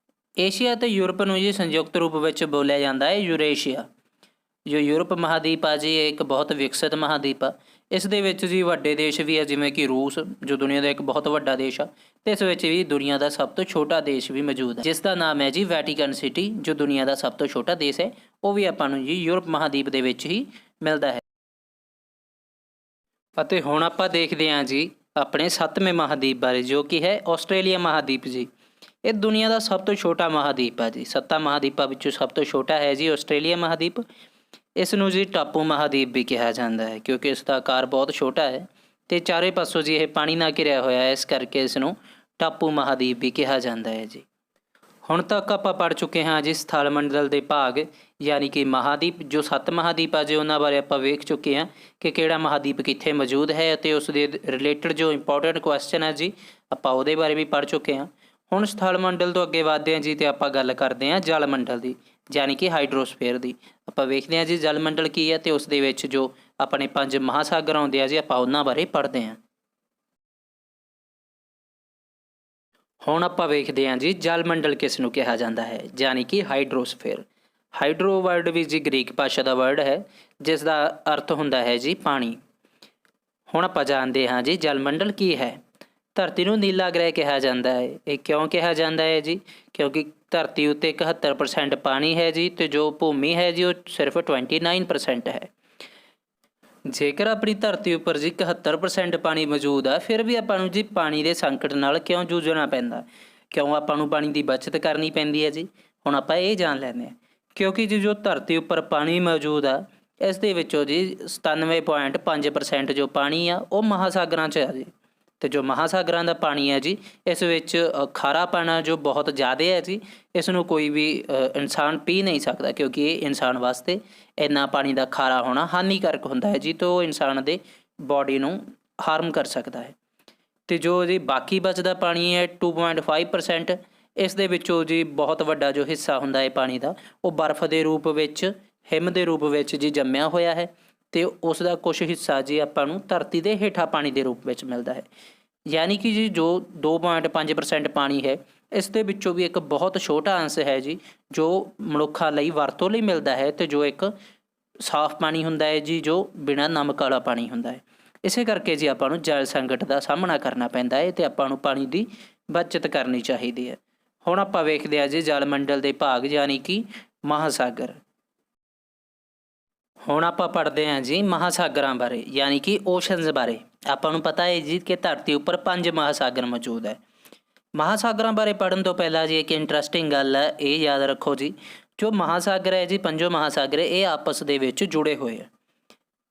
ਏਸ਼ੀਆ ਅਤੇ ਯੂਰਪ ਨੂੰ ਜੀ ਸੰਯੁਕਤ ਰੂਪ ਵਿੱਚ ਬੋਲਿਆ ਜਾਂਦਾ ਹੈ ਯੂਰੇਸ਼ੀਆ। ਜੋ ਯੂਰਪ ਮਹਾਦੀਪ ਆ ਜੀ, ਇਹ ਇੱਕ ਬਹੁਤ ਵਿਕਸਿਤ ਮਹਾਦੀਪ ਆ। ਇਸ ਦੇ ਵਿੱਚ ਜੀ ਵੱਡੇ ਦੇਸ਼ ਵੀ ਆ, ਜਿਵੇਂ ਕਿ ਰੂਸ, ਜੋ ਦੁਨੀਆ ਦਾ ਇੱਕ ਬਹੁਤ ਵੱਡਾ ਦੇਸ਼ ਆ, ਅਤੇ ਇਸ ਵਿੱਚ ਵੀ ਦੁਨੀਆ ਦਾ ਸਭ ਤੋਂ ਛੋਟਾ ਦੇਸ਼ ਵੀ ਮੌਜੂਦ ਹੈ, ਜਿਸ ਦਾ ਨਾਮ ਹੈ ਜੀ ਵੈਟੀਕਨ ਸਿਟੀ, ਜੋ ਦੁਨੀਆ ਦਾ ਸਭ ਤੋਂ ਛੋਟਾ ਦੇਸ਼ ਹੈ। ਉਹ ਵੀ ਆਪਾਂ ਨੂੰ ਜੀ ਯੂਰਪ ਮਹਾਦੀਪ ਦੇ ਵਿੱਚ ਹੀ ਮਿਲਦਾ ਹੈ। ਅਤੇ ਹੁਣ ਆਪਾਂ ਦੇਖਦੇ ਹਾਂ ਜੀ ਆਪਣੇ 7ਵੇਂ ਮਹਾਦੀਪ ਬਾਰੇ, ਜੋ ਕਿ ਹੈ ਆਸਟ੍ਰੇਲੀਆ ਮਹਾਦੀਪ ਜੀ। ਇਹ ਦੁਨੀਆ ਦਾ ਸਭ ਤੋਂ ਛੋਟਾ ਮਹਾਦੀਪ ਆ ਜੀ, 7 ਮਹਾਦੀਪਾਂ ਵਿੱਚੋਂ ਸਭ ਤੋਂ ਛੋਟਾ ਹੈ ਜੀ ਆਸਟ੍ਰੇਲੀਆ ਮਹਾਦੀਪ। ਇਸ ਨੂੰ ਜੀ ਟਾਪੂ ਮਹਾਦੀਪ ਵੀ ਕਿਹਾ ਜਾਂਦਾ ਹੈ, ਕਿਉਂਕਿ ਇਸ ਦਾ ਆਕਾਰ ਬਹੁਤ ਛੋਟਾ ਹੈ ਅਤੇ ਚਾਰੇ ਪਾਸੋਂ ਜੀ ਇਹ ਪਾਣੀ ਨਾਲ ਘਿਰਿਆ ਹੋਇਆ ਹੈ, ਇਸ ਕਰਕੇ ਇਸ ਨੂੰ ਟਾਪੂ ਮਹਾਦੀਪ ਵੀ ਕਿਹਾ ਜਾਂਦਾ ਹੈ ਜੀ। ਹੁਣ ਤੱਕ ਆਪਾਂ ਪੜ੍ਹ ਚੁੱਕੇ ਹਾਂ ਜੀ ਸਥਲ ਮੰਡਲ ਦੇ ਭਾਗ, ਯਾਨੀ ਕਿ ਮਹਾਦੀਪ। ਜੋ 7 ਮਹਾਦੀਪ ਆ ਜੀ, ਉਹਨਾਂ ਬਾਰੇ ਆਪਾਂ ਵੇਖ ਚੁੱਕੇ ਹਾਂ ਕਿ ਕਿਹੜਾ ਮਹਾਦੀਪ ਕਿੱਥੇ ਮੌਜੂਦ ਹੈ, ਅਤੇ ਉਸ ਦੇ ਰਿਲੇਟਡ ਜੋ ਇੰਪੋਰਟੈਂਟ ਕੁਐਸਚਨ ਹੈ ਜੀ, ਆਪਾਂ ਉਹਦੇ ਬਾਰੇ ਵੀ ਪੜ੍ਹ ਚੁੱਕੇ ਹਾਂ। ਹੁਣ ਸਥਲ ਮੰਡਲ ਤੋਂ ਅੱਗੇ ਵੱਧਦੇ ਹਾਂ ਜੀ, ਅਤੇ ਆਪਾਂ ਗੱਲ ਕਰਦੇ ਹਾਂ ਜਲ ਮੰਡਲ ਦੀ, ਯਾਨੀ ਕਿ ਹਾਈਡਰੋਸਫੇਅਰ ਦੀ। ਆਪਾਂ ਵੇਖਦੇ ਹਾਂ ਜੀ ਜਲ ਮੰਡਲ ਕੀ ਹੈ, ਅਤੇ ਉਸ ਦੇ ਵਿੱਚ ਜੋ ਆਪਣੇ 5 ਮਹਾਸਾਗਰ ਆਉਂਦੇ ਆ ਜੀ, ਆਪਾਂ ਉਹਨਾਂ ਬਾਰੇ ਪੜ੍ਹਦੇ ਹਾਂ। ਹੁਣ ਆਪਾਂ ਵੇਖਦੇ ਹਾਂ ਜੀ ਜਲ ਮੰਡਲ ਕਿਸ ਨੂੰ ਕਿਹਾ ਜਾਂਦਾ ਹੈ, ਯਾਨੀ ਕਿ ਹਾਈਡਰੋਸਫੇਅਰ। ਹਾਈਡਰੋ ਵਰਡ ਵੀ ਜੀ ਗ੍ਰੀਕ ਭਾਸ਼ਾ ਦਾ ਵਰਡ ਹੈ, ਜਿਸ ਦਾ ਅਰਥ ਹੁੰਦਾ ਹੈ ਜੀ ਪਾਣੀ। ਹੁਣ ਆਪਾਂ ਜਾਣਦੇ ਹਾਂ ਜੀ ਜਲ ਮੰਡਲ ਕੀ ਹੈ। ਧਰਤੀ ਨੂੰ ਨੀਲਾ ਗ੍ਰਹਿ ਕਿਹਾ ਜਾਂਦਾ ਹੈ। ਇਹ ਕਿਉਂ ਕਿਹਾ ਜਾਂਦਾ ਹੈ ਜੀ? ਕਿਉਂਕਿ ਧਰਤੀ ਉੱਤੇ 71% ਪਾਣੀ ਹੈ ਜੀ, ਅਤੇ ਜੋ ਭੂਮੀ ਹੈ ਜੀ ਉਹ ਸਿਰਫ 29% ਹੈ। ਜੇਕਰ ਆਪਣੀ ਧਰਤੀ ਉੱਪਰ ਜੀ 71% ਪਾਣੀ ਮੌਜੂਦ ਆ, ਫਿਰ ਵੀ ਆਪਾਂ ਨੂੰ ਜੀ ਪਾਣੀ ਦੇ ਸੰਕਟ ਨਾਲ ਕਿਉਂ ਜੂਝਣਾ ਪੈਂਦਾ, ਕਿਉਂ ਆਪਾਂ ਨੂੰ ਪਾਣੀ ਦੀ ਬਚਤ ਕਰਨੀ ਪੈਂਦੀ ਹੈ ਜੀ? ਹੁਣ ਆਪਾਂ ਇਹ ਜਾਣ ਲੈਂਦੇ ਹਾਂ। ਕਿਉਂਕਿ ਜੀ ਜੋ ਧਰਤੀ ਉੱਪਰ ਪਾਣੀ ਮੌਜੂਦ ਆ, ਇਸ ਦੇ ਵਿੱਚੋਂ ਜੀ 97.5% ਜੋ ਪਾਣੀ ਆ ਉਹ ਮਹਾਸਾਗਰਾਂ 'ਚ ਆ ਜੀ, ਅਤੇ ਜੋ ਮਹਾਸਾਗਰਾਂ ਦਾ ਪਾਣੀ ਹੈ ਜੀ, ਇਸ ਵਿੱਚ ਖਾਰਾਪਣ ਜੋ ਬਹੁਤ ਜ਼ਿਆਦਾ ਹੈ ਜੀ। ਇਸ ਨੂੰ ਕੋਈ ਵੀ ਇਨਸਾਨ ਪੀ ਨਹੀਂ ਸਕਦਾ, ਕਿਉਂਕਿ ਇਹ ਇਨਸਾਨ ਵਾਸਤੇ ਇੰਨਾ ਪਾਣੀ ਦਾ ਖਾਰਾ ਹੋਣਾ ਹਾਨੀਕਾਰਕ ਹੁੰਦਾ ਹੈ ਜੀ, ਅਤੇ ਉਹ ਇਨਸਾਨ ਦੇ ਬੋਡੀ ਨੂੰ ਹਾਰਮ ਕਰ ਸਕਦਾ ਹੈ। ਅਤੇ ਜੋ ਜੀ ਬਾਕੀ ਬਚਦਾ ਪਾਣੀ ਹੈ 2.5%, ਇਸ ਦੇ ਵਿੱਚੋਂ ਜੀ ਬਹੁਤ ਵੱਡਾ ਜੋ ਹਿੱਸਾ ਹੁੰਦਾ ਹੈ ਪਾਣੀ ਦਾ, ਉਹ ਬਰਫ਼ ਦੇ ਰੂਪ ਵਿੱਚ, ਹਿਮ ਦੇ ਰੂਪ ਵਿੱਚ ਜੀ ਜੰਮਿਆ ਹੋਇਆ ਹੈ, ਅਤੇ ਉਸ ਦਾ ਕੁਛ ਹਿੱਸਾ ਜੀ ਆਪਾਂ ਨੂੰ ਧਰਤੀ ਦੇ ਹੇਠਾਂ ਪਾਣੀ ਦੇ ਰੂਪ ਵਿੱਚ ਮਿਲਦਾ ਹੈ। ਯਾਨੀ ਕਿ ਜੀ ਜੋ 2.5% ਪਾਣੀ ਹੈ, ਇਸ ਦੇ ਵਿੱਚੋਂ ਵੀ ਇੱਕ ਬਹੁਤ ਛੋਟਾ ਅੰਸ਼ ਹੈ ਜੀ ਜੋ ਮਨੁੱਖਾਂ ਲਈ ਵਰਤੋਂ ਲਈ ਮਿਲਦਾ ਹੈ, ਅਤੇ ਜੋ ਇੱਕ ਸਾਫ਼ ਪਾਣੀ ਹੁੰਦਾ ਹੈ ਜੀ, ਜੋ ਬਿਨਾਂ ਨਮਕ ਵਾਲਾ ਪਾਣੀ ਹੁੰਦਾ ਹੈ। ਇਸੇ ਕਰਕੇ ਜੀ ਆਪਾਂ ਨੂੰ ਜਲ ਸੰਕਟ ਦਾ ਸਾਹਮਣਾ ਕਰਨਾ ਪੈਂਦਾ ਹੈ, ਅਤੇ ਆਪਾਂ ਨੂੰ ਪਾਣੀ ਦੀ ਬਚਤ ਕਰਨੀ ਚਾਹੀਦੀ ਹੈ। ਹੁਣ ਆਪਾਂ ਵੇਖਦੇ ਹਾਂ ਜੀ ਜਲ ਮੰਡਲ ਦੇ ਭਾਗ, ਯਾਨੀ ਕਿ ਮਹਾਸਾਗਰ। ਹੁਣ ਆਪਾਂ ਪੜ੍ਹਦੇ ਹਾਂ ਜੀ ਮਹਾਸਾਗਰਾਂ ਬਾਰੇ, ਯਾਨੀ ਕਿ ਓਸ਼ਨਜ਼ ਬਾਰੇ। ਆਪਾਂ ਨੂੰ ਪਤਾ ਹੈ ਜੀ ਕਿ ਧਰਤੀ ਉੱਪਰ 5 ਮਹਾਸਾਗਰ ਮੌਜੂਦ ਹੈ। ਮਹਾਸਾਗਰਾਂ ਬਾਰੇ ਪੜ੍ਹਨ ਤੋਂ ਪਹਿਲਾਂ ਜੀ ਇੱਕ ਇੰਟਰਸਟਿੰਗ ਗੱਲ ਹੈ, ਇਹ ਯਾਦ ਰੱਖੋ ਜੀ, ਜੋ ਮਹਾਸਾਗਰ ਹੈ ਜੀ, 5 ਮਹਾਸਾਗਰ, ਇਹ ਆਪਸ ਦੇ ਵਿੱਚ ਜੁੜੇ ਹੋਏ ਆ,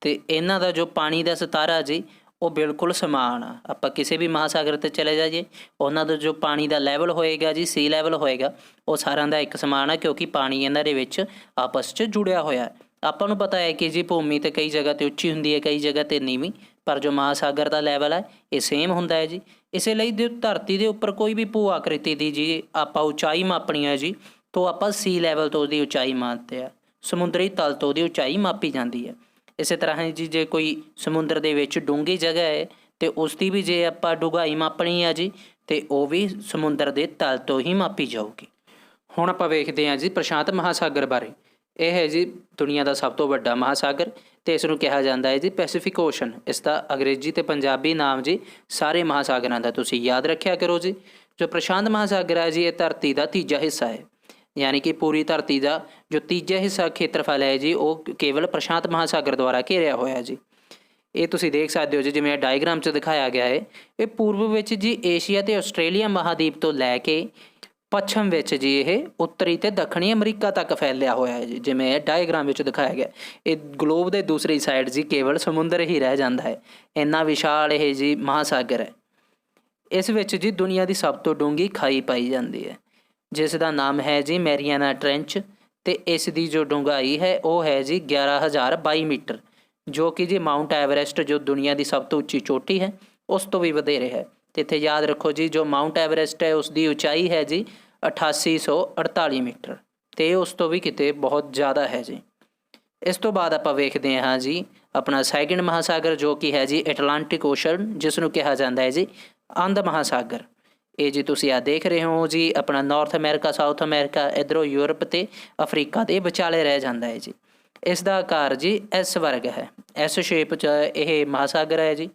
ਅਤੇ ਇਹਨਾਂ ਦਾ ਜੋ ਪਾਣੀ ਦਾ ਸਤਾਰਾ ਜੀ ਉਹ ਬਿਲਕੁਲ ਸਮਾਨ ਆ। ਆਪਾਂ ਕਿਸੇ ਵੀ ਮਹਾਸਾਗਰ 'ਤੇ ਚਲੇ ਜਾਈਏ, ਉਹਨਾਂ ਦਾ ਜੋ ਪਾਣੀ ਦਾ ਲੈਵਲ ਹੋਏਗਾ ਜੀ, ਸੀ ਲੈਵਲ ਹੋਏਗਾ, ਉਹ ਸਾਰਿਆਂ ਦਾ ਇੱਕ ਸਮਾਨ ਆ, ਕਿਉਂਕਿ ਪਾਣੀ ਇਹਨਾਂ ਦੇ ਵਿੱਚ ਆਪਸ 'ਚ ਜੁੜਿਆ ਹੋਇਆ। ਆਪਾਂ ਨੂੰ ਪਤਾ ਹੈ ਕਿ ਜੀ ਭੂਮੀ 'ਤੇ ਕਈ ਜਗ੍ਹਾ 'ਤੇ ਉੱਚੀ ਹੁੰਦੀ ਹੈ, ਕਈ ਜਗ੍ਹਾ 'ਤੇ ਨੀਵੀਂ, ਪਰ ਜੋ ਮਹਾਸਾਗਰ ਦਾ ਲੈਵਲ ਹੈ ਇਹ ਸੇਮ ਹੁੰਦਾ ਹੈ ਜੀ। ਇਸੇ ਲਈ ਜੋ ਧਰਤੀ ਦੇ ਉੱਪਰ ਕੋਈ ਵੀ ਭੂ ਆਕ੍ਰਿਤੀ ਦੀ ਜੀ ਆਪਾਂ ਉਚਾਈ ਮਾਪਣੀ ਹੈ ਜੀ, ਤਾਂ ਆਪਾਂ ਸੀ ਲੈਵਲ ਤੋਂ ਉਹਦੀ ਉਚਾਈ ਮਾਪਦੇ ਆ, ਸਮੁੰਦਰੀ ਤਲ ਤੋਂ ਉਹਦੀ ਉਚਾਈ ਮਾਪੀ ਜਾਂਦੀ ਹੈ। ਇਸੇ ਤਰ੍ਹਾਂ ਜੀ ਜੇ ਕੋਈ ਸਮੁੰਦਰ ਦੇ ਵਿੱਚ ਡੂੰਘੀ ਜਗ੍ਹਾ ਹੈ, ਅਤੇ ਉਸ ਦੀ ਵੀ ਜੇ ਆਪਾਂ ਡੂੰਘਾਈ ਮਾਪਣੀ ਹੈ ਜੀ, ਅਤੇ ਉਹ ਵੀ ਸਮੁੰਦਰ ਦੇ ਤਲ ਤੋਂ ਹੀ ਮਾਪੀ ਜਾਊਗੀ। ਹੁਣ ਆਪਾਂ ਵੇਖਦੇ ਹਾਂ ਜੀ ਪ੍ਰਸ਼ਾਂਤ ਮਹਾਸਾਗਰ ਬਾਰੇ। ਇਹ ਹੈ ਜੀ ਦੁਨੀਆ ਦਾ ਸਭ ਤੋਂ ਵੱਡਾ ਮਹਾਸਾਗਰ, ਅਤੇ ਇਸ ਨੂੰ ਕਿਹਾ ਜਾਂਦਾ ਹੈ ਜੀ ਪੈਸੀਫਿਕ ਓਸ਼ਨ। ਇਸ ਦਾ ਅੰਗਰੇਜ਼ੀ ਅਤੇ ਪੰਜਾਬੀ ਨਾਮ ਜੀ ਸਾਰੇ ਮਹਾਸਾਗਰਾਂ ਦਾ ਤੁਸੀਂ ਯਾਦ ਰੱਖਿਆ ਕਰੋ ਜੀ। ਜੋ ਪ੍ਰਸ਼ਾਂਤ ਮਹਾਸਾਗਰ ਹੈ ਜੀ, ਇਹ ਧਰਤੀ ਦਾ ਤੀਜਾ ਹਿੱਸਾ ਹੈ, ਯਾਨੀ ਕਿ ਪੂਰੀ ਧਰਤੀ ਦਾ ਜੋ ਤੀਜਾ ਹਿੱਸਾ ਖੇਤਰਫਲ ਹੈ ਜੀ, ਉਹ ਕੇਵਲ ਪ੍ਰਸ਼ਾਂਤ ਮਹਾਸਾਗਰ ਦੁਆਰਾ ਘੇਰਿਆ ਹੋਇਆ ਜੀ। ਇਹ ਤੁਸੀਂ ਦੇਖ ਸਕਦੇ ਹੋ ਜੀ, ਜਿਵੇਂ ਡਾਇਗਰਾਮ 'ਚ ਦਿਖਾਇਆ ਗਿਆ ਹੈ। ਇਹ ਪੂਰਬ ਵਿੱਚ ਜੀ ਏਸ਼ੀਆ ਅਤੇ ਆਸਟ੍ਰੇਲੀਆ ਮਹਾਦੀਪ ਤੋਂ ਲੈ ਕੇ ਪੱਛਮ ਵਿੱਚ ਜੀ ਇਹ ਉੱਤਰੀ ਤੇ ਦੱਖਣੀ ਅਮਰੀਕਾ ਤੱਕ ਫੈਲਿਆ ਹੋਇਆ ਹੈ ਜੀ। ਜਿਵੇਂ ਇਹ ਡਾਇਗ੍ਰਾਮ ਵਿੱਚ ਦਿਖਾਇਆ ਗਿਆ, ਇਹ ਗਲੋਬ ਦੇ ਦੂਸਰੀ ਸਾਈਡ ਜੀ ਕੇਵਲ ਸਮੁੰਦਰ ਹੀ ਰਹਿ ਜਾਂਦਾ ਹੈ। ਇੰਨਾ ਵਿਸ਼ਾਲ ਇਹ ਜੀ ਮਹਾਸਾਗਰ ਹੈ। ਇਸ ਵਿੱਚ ਜੀ ਦੁਨੀਆ ਦੀ ਸਭ ਤੋਂ ਡੂੰਘੀ ਖਾਈ ਪਾਈ ਜਾਂਦੀ ਹੈ, ਜਿਸ ਦਾ ਨਾਮ ਹੈ ਜੀ ਮੈਰੀਆਨਾ ਟ੍ਰੈਂਚ, ਅਤੇ ਇਸ ਦੀ ਜੋ ਡੂੰਘਾਈ ਹੈ ਉਹ ਹੈ ਜੀ 11,022 ਮੀਟਰ, ਜੋ ਕਿ ਜੀ ਮਾਊਂਟ ਐਵਰੈਸਟ ਜੋ ਦੁਨੀਆ ਦੀ ਸਭ ਤੋਂ ਉੱਚੀ ਚੋਟੀ ਹੈ ਉਸ ਤੋਂ ਵੀ ਵਧੇਰੇ ਹੈ। ਅਤੇ ਇੱਥੇ ਯਾਦ ਰੱਖੋ ਜੀ, ਜੋ ਮਾਊਂਟ ਐਵਰੈਸਟ ਹੈ ਉਸ ਦੀ ਉਚਾਈ ਹੈ ਜੀ 8848 ਮੀਟਰ, ਅਤੇ ਉਸ ਤੋਂ ਵੀ ਕਿਤੇ ਬਹੁਤ ਜ਼ਿਆਦਾ ਹੈ ਜੀ। ਇਸ ਤੋਂ ਬਾਅਦ ਆਪਾਂ ਵੇਖਦੇ ਹਾਂ ਜੀ ਆਪਣਾ ਸੈਕਿੰਡ ਮਹਾਸਾਗਰ, ਜੋ ਕਿ ਹੈ ਜੀ ਐਟਲਾਂਟਿਕ ਓਸ਼ਨ, ਜਿਸ ਨੂੰ ਕਿਹਾ ਜਾਂਦਾ ਹੈ ਜੀ ਅੰਧ ਮਹਾਸਾਗਰ। ਇਹ ਜੀ ਤੁਸੀਂ ਆ ਦੇਖ ਰਹੇ ਹੋ ਜੀ ਆਪਣਾ ਨਾਰਥ ਅਮਰੀਕਾ, ਸਾਊਥ ਅਮਰੀਕਾ, ਇੱਧਰੋਂ ਯੂਰਪ ਅਤੇ ਅਫਰੀਕਾ ਦੇ ਵਿਚਾਲੇ ਰਹਿ ਜਾਂਦਾ ਹੈ ਜੀ। ਇਸ ਦਾ ਆਕਾਰ ਜੀ ਐਸ ਵਰਗ ਹੈ, ਐਸ ਸ਼ੇਪ 'ਚ ਇਹ ਮਹਾਸਾਗਰ ਹੈ ਜੀ।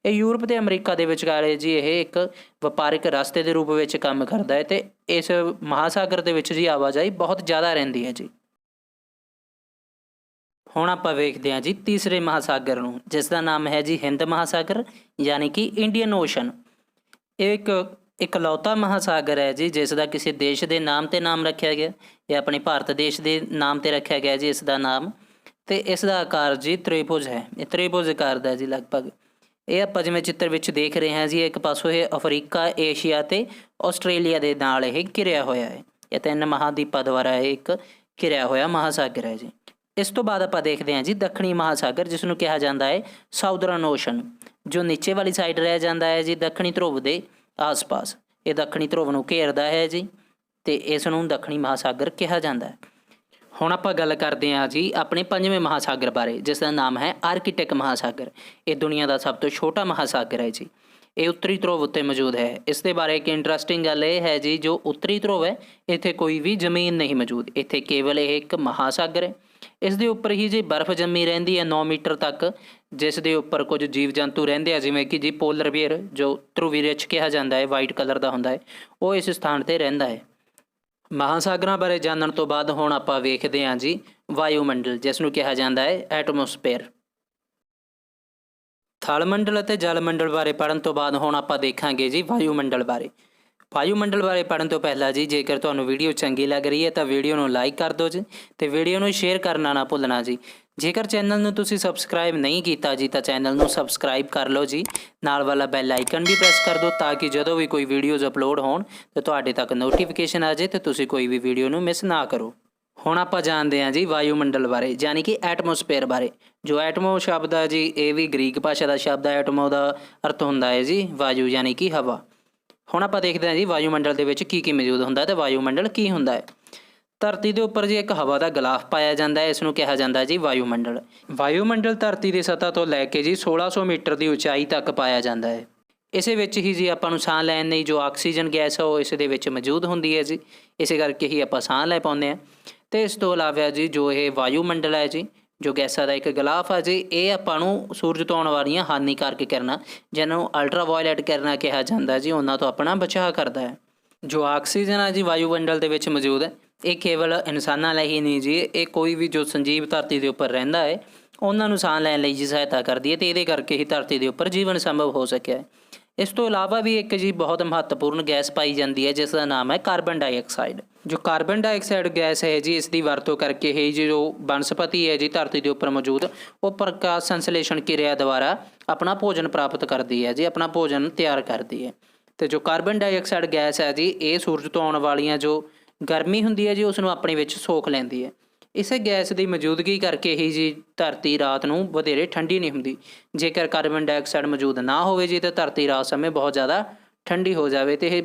ਇਹ ਯੂਰਪ ਅਤੇ ਅਮਰੀਕਾ ਦੇ ਵਿਚਕਾਲੇ ਜੀ ਇਹ ਇੱਕ ਵਪਾਰਿਕ ਰਸਤੇ ਦੇ ਰੂਪ ਵਿੱਚ ਕੰਮ ਕਰਦਾ ਹੈ, ਅਤੇ ਇਸ ਮਹਾਸਾਗਰ ਦੇ ਵਿੱਚ ਜੀ ਆਵਾਜਾਈ ਬਹੁਤ ਜ਼ਿਆਦਾ ਰਹਿੰਦੀ ਹੈ ਜੀ। ਹੁਣ ਆਪਾਂ ਵੇਖਦੇ ਹਾਂ ਜੀ ਤੀਸਰੇ ਮਹਾਸਾਗਰ ਨੂੰ, ਜਿਸ ਦਾ ਨਾਮ ਹੈ ਜੀ ਹਿੰਦ ਮਹਾਸਾਗਰ, ਯਾਨੀ ਕਿ ਇੰਡੀਅਨ ਓਸ਼ਨ। ਇਹ ਇੱਕ ਇਕਲੌਤਾ ਮਹਾਸਾਗਰ ਹੈ ਜੀ, ਜਿਸ ਦਾ ਕਿਸੇ ਦੇਸ਼ ਦੇ ਨਾਮ 'ਤੇ ਨਾਮ ਰੱਖਿਆ ਗਿਆ। ਇਹ ਆਪਣੇ ਭਾਰਤ ਦੇਸ਼ ਦੇ ਨਾਮ 'ਤੇ ਰੱਖਿਆ ਗਿਆ ਜੀ ਇਸ ਦਾ ਨਾਮ, ਅਤੇ ਇਸ ਦਾ ਆਕਾਰ ਜੀ ਤ੍ਰਿਭੁਜ ਹੈ। ਇਹ ਤ੍ਰਿਭੁਜ ਆਕਾਰ ਦਾ ਜੀ ਲਗਭਗ। ਇਹ ਆਪਾਂ ਜਿਵੇਂ ਚਿੱਤਰ ਵਿੱਚ ਦੇਖ ਰਹੇ ਹਾਂ ਜੀ, ਇੱਕ ਪਾਸੋਂ ਇਹ ਅਫਰੀਕਾ, ਏਸ਼ੀਆ ਅਤੇ ਆਸਟ੍ਰੇਲੀਆ ਦੇ ਨਾਲ ਇਹ ਘਿਰਿਆ ਹੋਇਆ ਹੈ। ਇਹ 3 ਮਹਾਂਦੀਪਾਂ ਦੁਆਰਾ ਇਹ ਇੱਕ ਘਿਰਿਆ ਹੋਇਆ ਮਹਾਸਾਗਰ ਹੈ ਜੀ। ਇਸ ਤੋਂ ਬਾਅਦ ਆਪਾਂ ਦੇਖਦੇ ਹਾਂ ਜੀ ਦੱਖਣੀ ਮਹਾਸਾਗਰ, ਜਿਸ ਨੂੰ ਕਿਹਾ ਜਾਂਦਾ ਹੈ ਸਾਊਦਰਨ ਓਸ਼ਨ, ਜੋ ਨੀਚੇ ਵਾਲੀ ਸਾਈਡ ਰਹਿ ਜਾਂਦਾ ਹੈ ਜੀ ਦੱਖਣੀ ਧਰੁਵ ਦੇ ਆਸ-ਪਾਸ। ਇਹ ਦੱਖਣੀ ਧਰੁਵ ਨੂੰ ਘੇਰਦਾ ਹੈ ਜੀ, ਅਤੇ ਇਸ ਨੂੰ ਦੱਖਣੀ ਮਹਾਸਾਗਰ ਕਿਹਾ ਜਾਂਦਾ ਹੈ। ਹੁਣ ਆਪਾਂ ਗੱਲ ਕਰਦੇ ਹਾਂ ਜੀ ਆਪਣੇ ਪੰਜਵੇਂ ਮਹਾਸਾਗਰ ਬਾਰੇ, ਜਿਸ ਦਾ ਨਾਮ ਹੈ ਆਰਕਟਿਕ ਮਹਾਸਾਗਰ। ਇਹ ਦੁਨੀਆ ਦਾ ਸਭ ਤੋਂ ਛੋਟਾ ਮਹਾਸਾਗਰ ਹੈ ਜੀ। ਇਹ ਉੱਤਰੀ ਧਰੁਵ ਉੱਤੇ ਮੌਜੂਦ ਹੈ। ਇਸ ਦੇ ਬਾਰੇ ਇੱਕ ਇੰਟਰਸਟਿੰਗ ਗੱਲ ਇਹ ਹੈ ਜੀ, ਜੋ ਉੱਤਰੀ ਧਰੁਵ ਹੈ ਇੱਥੇ ਕੋਈ ਵੀ ਜ਼ਮੀਨ ਨਹੀਂ ਮੌਜੂਦ, ਇੱਥੇ ਕੇਵਲ ਇਹ ਇੱਕ ਮਹਾਸਾਗਰ ਹੈ। ਇਸ ਦੇ ਉੱਪਰ ਹੀ ਜੀ ਬਰਫ਼ ਜੰਮੀ ਰਹਿੰਦੀ ਹੈ 9 ਮੀਟਰ ਤੱਕ, ਜਿਸ ਦੇ ਉੱਪਰ ਕੁਝ ਜੀਵ ਜੰਤੂ ਰਹਿੰਦੇ ਆ, ਜਿਵੇਂ ਕਿ ਜੀ ਪੋਲਰ ਬੀਅਰ, ਜੋ ਧਰੁਵੀ ਰਿੱਛ ਕਿਹਾ ਜਾਂਦਾ ਹੈ, ਵਾਈਟ ਕਲਰ ਦਾ ਹੁੰਦਾ ਹੈ, ਉਹ ਇਸ ਸਥਾਨ 'ਤੇ ਰਹਿੰਦਾ ਹੈ। ਮਹਾਸਾਗਰਾਂ ਬਾਰੇ ਜਾਣਨ ਤੋਂ ਬਾਅਦ ਹੁਣ ਆਪਾਂ ਵੇਖਦੇ ਹਾਂ ਜੀ ਵਾਯੂਮੰਡਲ, ਜਿਸ ਨੂੰ ਕਿਹਾ ਜਾਂਦਾ ਹੈ ਐਟਮੋਸਫੇਅਰ। ਥਲ ਮੰਡਲ ਅਤੇ ਜਲ ਮੰਡਲ ਬਾਰੇ ਪੜ੍ਹਨ ਤੋਂ ਬਾਅਦ ਹੁਣ ਆਪਾਂ ਦੇਖਾਂਗੇ ਜੀ ਵਾਯੂਮੰਡਲ ਬਾਰੇ। ਵਾਯੂਮੰਡਲ ਬਾਰੇ ਪੜ੍ਹਨ ਤੋਂ ਪਹਿਲਾਂ ਜੀ, ਜੇਕਰ ਤੁਹਾਨੂੰ ਵੀਡੀਓ ਚੰਗੀ ਲੱਗ ਰਹੀ ਹੈ ਤਾਂ ਵੀਡੀਓ ਨੂੰ ਲਾਈਕ ਕਰ ਦਿਓ ਜੀ, ਅਤੇ ਵੀਡੀਓ ਨੂੰ ਸ਼ੇਅਰ ਕਰਨਾ ਨਾ ਭੁੱਲਣਾ ਜੀ। ਜੇਕਰ ਚੈਨਲ ਨੂੰ ਤੁਸੀਂ ਸਬਸਕ੍ਰਾਈਬ ਨਹੀਂ ਕੀਤਾ ਜੀ ਤਾਂ ਚੈਨਲ ਨੂੰ ਸਬਸਕ੍ਰਾਈਬ ਕਰ ਲਓ ਜੀ, ਨਾਲ ਵਾਲਾ ਬੈਲ ਆਈਕਨ ਵੀ ਪ੍ਰੈਸ ਕਰ ਦਿਓ, ਤਾਂ ਕਿ ਜਦੋਂ ਵੀ ਕੋਈ ਵੀਡੀਓਜ਼ ਅਪਲੋਡ ਹੋਣ ਤਾਂ ਤੁਹਾਡੇ ਤੱਕ ਨੋਟੀਫਿਕੇਸ਼ਨ ਆ ਜਾਏ ਅਤੇ ਤੁਸੀਂ ਕੋਈ ਵੀ ਵੀਡੀਓ ਨੂੰ ਮਿਸ ਨਾ ਕਰੋ। ਹੁਣ ਆਪਾਂ ਜਾਣਦੇ ਹਾਂ ਜੀ ਵਾਯੂਮੰਡਲ ਬਾਰੇ, ਯਾਨੀ ਕਿ ਐਟਮੋਸਫੇਅਰ ਬਾਰੇ। ਜੋ ਐਟਮੋ ਸ਼ਬਦ ਹੈ ਜੀ, ਇਹ ਵੀ ਗ੍ਰੀਕ ਭਾਸ਼ਾ ਦਾ ਸ਼ਬਦ ਹੈ। ਐਟਮੋ ਦਾ ਅਰਥ ਹੁੰਦਾ ਹੈ ਜੀ ਵਾਯੂ, ਯਾਨੀ ਕਿ ਹਵਾ। ਹੁਣ ਆਪਾਂ ਦੇਖਦੇ ਹਾਂ ਜੀ ਵਾਯੂਮੰਡਲ ਦੇ ਵਿੱਚ ਕੀ ਕੀ ਮੌਜੂਦ ਹੁੰਦਾ ਅਤੇ ਵਾਯੂਮੰਡਲ ਕੀ ਹੁੰਦਾ ਹੈ। ਧਰਤੀ ਦੇ ਉੱਪਰ ਜੀ ਇੱਕ ਹਵਾ ਦਾ ਗਲਾਫ ਪਾਇਆ ਜਾਂਦਾ ਹੈ, ਇਸ ਨੂੰ ਕਿਹਾ ਜਾਂਦਾ ਜੀ ਵਾਯੂਮੰਡਲ। ਵਾਯੂਮੰਡਲ ਧਰਤੀ ਦੀ ਸਤ੍ਹਾ ਤੋਂ ਲੈ ਕੇ ਜੀ 1600 ਮੀਟਰ ਦੀ ਉਚਾਈ ਤੱਕ ਪਾਇਆ ਜਾਂਦਾ ਹੈ। ਇਸੇ ਵਿੱਚ ਹੀ ਜੀ ਆਪਾਂ ਨੂੰ ਸਾਹ ਲੈਣ ਲਈ ਜੋ ਆਕਸੀਜਨ ਗੈਸ ਹੈ ਉਹ ਇਸ ਦੇ ਵਿੱਚ ਮੌਜੂਦ ਹੁੰਦੀ ਹੈ ਜੀ, ਇਸੇ ਕਰਕੇ ਹੀ ਆਪਾਂ ਸਾਹ ਲੈ ਪਾਉਂਦੇ ਹਾਂ। ਅਤੇ ਇਸ ਤੋਂ ਇਲਾਵਾ ਜੀ ਜੋ ਇਹ ਵਾਯੂਮੰਡਲ ਹੈ ਜੀ, ਜੋ ਗੈਸਾਂ ਦਾ ਇੱਕ ਗਲਾਫ ਹੈ ਜੀ, ਇਹ ਆਪਾਂ ਨੂੰ ਸੂਰਜ ਤੋਂ ਆਉਣ ਵਾਲੀਆਂ ਹਾਨੀਕਾਰਕ ਕਿਰਨਾਂ, ਜਿਹਨਾਂ ਨੂੰ ਅਲਟਰਾਵਾਇਲਟ ਕਿਰਨਾਂ ਕਿਹਾ ਜਾਂਦਾ ਜੀ, ਉਹਨਾਂ ਤੋਂ ਆਪਣਾ ਬਚਾਅ ਕਰਦਾ ਹੈ। ਜੋ ਆਕਸੀਜਨ ਹੈ ਜੀ ਵਾਯੂਮੰਡਲ ਦੇ ਵਿੱਚ ਮੌਜੂਦ ਹੈ, ਇਹ ਕੇਵਲ ਇਨਸਾਨਾਂ ਲਈ ਹੀ ਨਹੀਂ ਜੀ, ਇਹ ਕੋਈ ਵੀ ਜੋ ਸੰਜੀਵ ਧਰਤੀ ਦੇ ਉੱਪਰ ਰਹਿੰਦਾ ਹੈ ਉਹਨਾਂ ਨੂੰ ਸਾਹ ਲੈਣ ਲਈ ਜੀ ਸਹਾਇਤਾ ਕਰਦੀ ਹੈ, ਅਤੇ ਇਹਦੇ ਕਰਕੇ ਹੀ ਧਰਤੀ ਦੇ ਉੱਪਰ ਜੀਵਨ ਸੰਭਵ ਹੋ ਸਕਿਆ ਹੈ। ਇਸ ਤੋਂ ਇਲਾਵਾ ਵੀ ਇੱਕ ਜੀ ਬਹੁਤ ਮਹੱਤਵਪੂਰਨ ਗੈਸ ਪਾਈ ਜਾਂਦੀ ਹੈ, ਜਿਸ ਦਾ ਨਾਮ ਹੈ ਕਾਰਬਨ ਡਾਈਆਕਸਾਈਡ। ਜੋ ਕਾਰਬਨ ਡਾਈਆਕਸਾਈਡ ਗੈਸ ਹੈ ਜੀ, ਇਸ ਦੀ ਵਰਤੋਂ ਕਰਕੇ ਹੀ ਜੋ ਬਨਸਪਤੀ ਹੈ ਜੀ ਧਰਤੀ ਦੇ ਉੱਪਰ ਮੌਜੂਦ, ਉਹ ਪ੍ਰਕਾਸ਼ ਸੰਸਲੇਸ਼ਣ ਕਿਰਿਆ ਦੁਆਰਾ ਆਪਣਾ ਭੋਜਨ ਪ੍ਰਾਪਤ ਕਰਦੀ ਹੈ ਜੀ, ਆਪਣਾ ਭੋਜਨ ਤਿਆਰ ਕਰਦੀ ਹੈ। ਅਤੇ ਜੋ ਕਾਰਬਨ ਡਾਈਆਕਸਾਈਡ ਗੈਸ ਹੈ ਜੀ, ਇਹ ਸੂਰਜ ਤੋਂ ਆਉਣ ਵਾਲੀਆਂ ਜੋ ਗਰਮੀ ਹੁੰਦੀ ਹੈ ਜੀ, ਉਸ ਨੂੰ ਆਪਣੇ ਵਿੱਚ ਸੋਖ ਲੈਂਦੀ ਹੈ। ਇਸੇ ਗੈਸ ਦੀ ਮੌਜੂਦਗੀ ਕਰਕੇ ਹੀ ਜੀ ਧਰਤੀ ਰਾਤ ਨੂੰ ਵਧੇਰੇ ਠੰਡੀ ਨਹੀਂ ਹੁੰਦੀ। ਜੇਕਰ ਕਾਰਬਨ ਡਾਈਆਕਸਾਈਡ ਮੌਜੂਦ ਨਾ ਹੋਵੇ ਜੀ ਤਾਂ ਧਰਤੀ ਰਾਤ ਸਮੇਂ ਬਹੁਤ ਜ਼ਿਆਦਾ ਠੰਡੀ ਹੋ ਜਾਵੇ, ਅਤੇ ਇਹ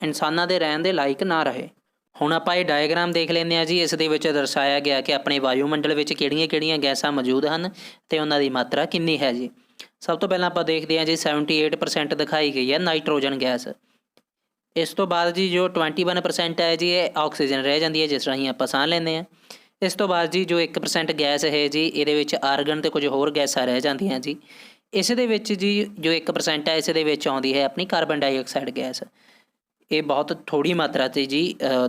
ਇਨਸਾਨਾਂ ਦੇ ਰਹਿਣ ਦੇ ਲਾਇਕ ਨਾ ਰਹੇ। ਹੁਣ ਆਪਾਂ ਇਹ ਡਾਇਗਰਾਮ ਦੇਖ ਲੈਂਦੇ ਹਾਂ ਜੀ। ਇਸ ਦੇ ਵਿੱਚ ਦਰਸਾਇਆ ਗਿਆ ਕਿ ਆਪਣੇ ਵਾਯੂਮੰਡਲ ਵਿੱਚ ਕਿਹੜੀਆਂ-ਕਿਹੜੀਆਂ ਗੈਸਾਂ ਮੌਜੂਦ ਹਨ ਅਤੇ ਉਹਨਾਂ ਦੀ ਮਾਤਰਾ ਕਿੰਨੀ ਹੈ ਜੀ। ਸਭ ਤੋਂ ਪਹਿਲਾਂ ਆਪਾਂ ਦੇਖਦੇ ਹਾਂ ਜੀ 78% ਦਿਖਾਈ ਗਈ ਹੈ ਨਾਈਟ੍ਰੋਜਨ ਗੈਸ। ਇਸ ਤੋਂ ਬਾਅਦ ਜੀ ਜੋ 21% ਹੈ ਜੀ, ਇਹ ਆਕਸੀਜਨ ਰਹਿ ਜਾਂਦੀ ਹੈ, ਜਿਸ ਰਾਹੀਂ ਆਪਾਂ ਸਾਹ ਲੈਂਦੇ ਹਾਂ। ਇਸ ਤੋਂ ਬਾਅਦ ਜੀ ਜੋ 1% ਗੈਸ ਹੈ ਜੀ, ਇਹਦੇ ਵਿੱਚ ਆਰਗਨ ਅਤੇ ਕੁਝ ਹੋਰ ਗੈਸਾਂ ਰਹਿ ਜਾਂਦੀਆਂ ਜੀ। ਇਸ ਦੇ ਵਿੱਚ ਜੀ ਜੋ 1% ਹੈ, ਇਸ ਦੇ ਵਿੱਚ ਆਉਂਦੀ ਹੈ ਆਪਣੀ ਕਾਰਬਨ ਡਾਈਆਕਸਾਈਡ ਗੈਸ। ਇਹ ਬਹੁਤ ਥੋੜ੍ਹੀ ਮਾਤਰਾ 'ਤੇ ਜੀ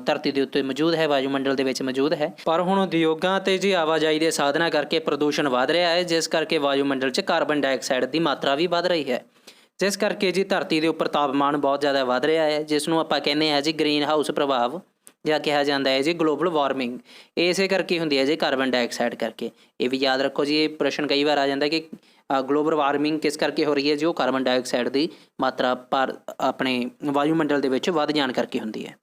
ਧਰਤੀ ਦੇ ਉੱਤੇ ਮੌਜੂਦ ਹੈ, ਵਾਯੂਮੰਡਲ ਦੇ ਵਿੱਚ ਮੌਜੂਦ ਹੈ। ਪਰ ਹੁਣ ਉਦਯੋਗਾਂ ਅਤੇ ਜੀ ਆਵਾਜਾਈ ਦੇ ਸਾਧਨਾਂ ਕਰਕੇ ਪ੍ਰਦੂਸ਼ਣ ਵੱਧ ਰਿਹਾ ਹੈ, ਜਿਸ ਕਰਕੇ ਵਾਯੂਮੰਡਲ 'ਚ ਕਾਰਬਨ ਡਾਈਆਕਸਾਈਡ ਦੀ ਮਾਤਰਾ ਵੀ ਵੱਧ ਰਹੀ ਹੈ। ਜਿਸ ਕਰਕੇ ਜੀ ਧਰਤੀ ਦੇ ਉੱਪਰ ਤਾਪਮਾਨ ਬਹੁਤ ਜ਼ਿਆਦਾ ਵੱਧ ਰਿਹਾ ਹੈ, ਜਿਸ ਨੂੰ ਆਪਾਂ ਕਹਿੰਦੇ ਹਾਂ ਜੀ ਗ੍ਰੀਨ ਹਾਊਸ ਪ੍ਰਭਾਵ ਜਾਂ ਕਿਹਾ ਜਾਂਦਾ ਹੈ ਜੀ ਗਲੋਬਲ ਵਾਰਮਿੰਗ। ਇਸੇ ਕਰਕੇ ਹੁੰਦੀ ਹੈ ਜੀ ਕਾਰਬਨ ਡਾਈਆਕਸਾਈਡ ਕਰਕੇ। ਇਹ ਵੀ ਯਾਦ ਰੱਖੋ ਜੀ, ਇਹ ਪ੍ਰਸ਼ਨ ਕਈ ਵਾਰ ਆ ਜਾਂਦਾ ਕਿ ਗਲੋਬਲ ਵਾਰਮਿੰਗ ਕਿਸ ਕਰਕੇ ਹੋ ਰਹੀ ਹੈ ਜੀ, ਉਹ ਕਾਰਬਨ ਡਾਈਆਕਸਾਈਡ ਦੀ ਮਾਤਰਾ ਪਰ ਆਪਣੇ ਵਾਯੂਮੰਡਲ ਦੇ ਵਿੱਚ ਵੱਧ ਜਾਣ ਕਰਕੇ ਹੁੰਦੀ ਹੈ।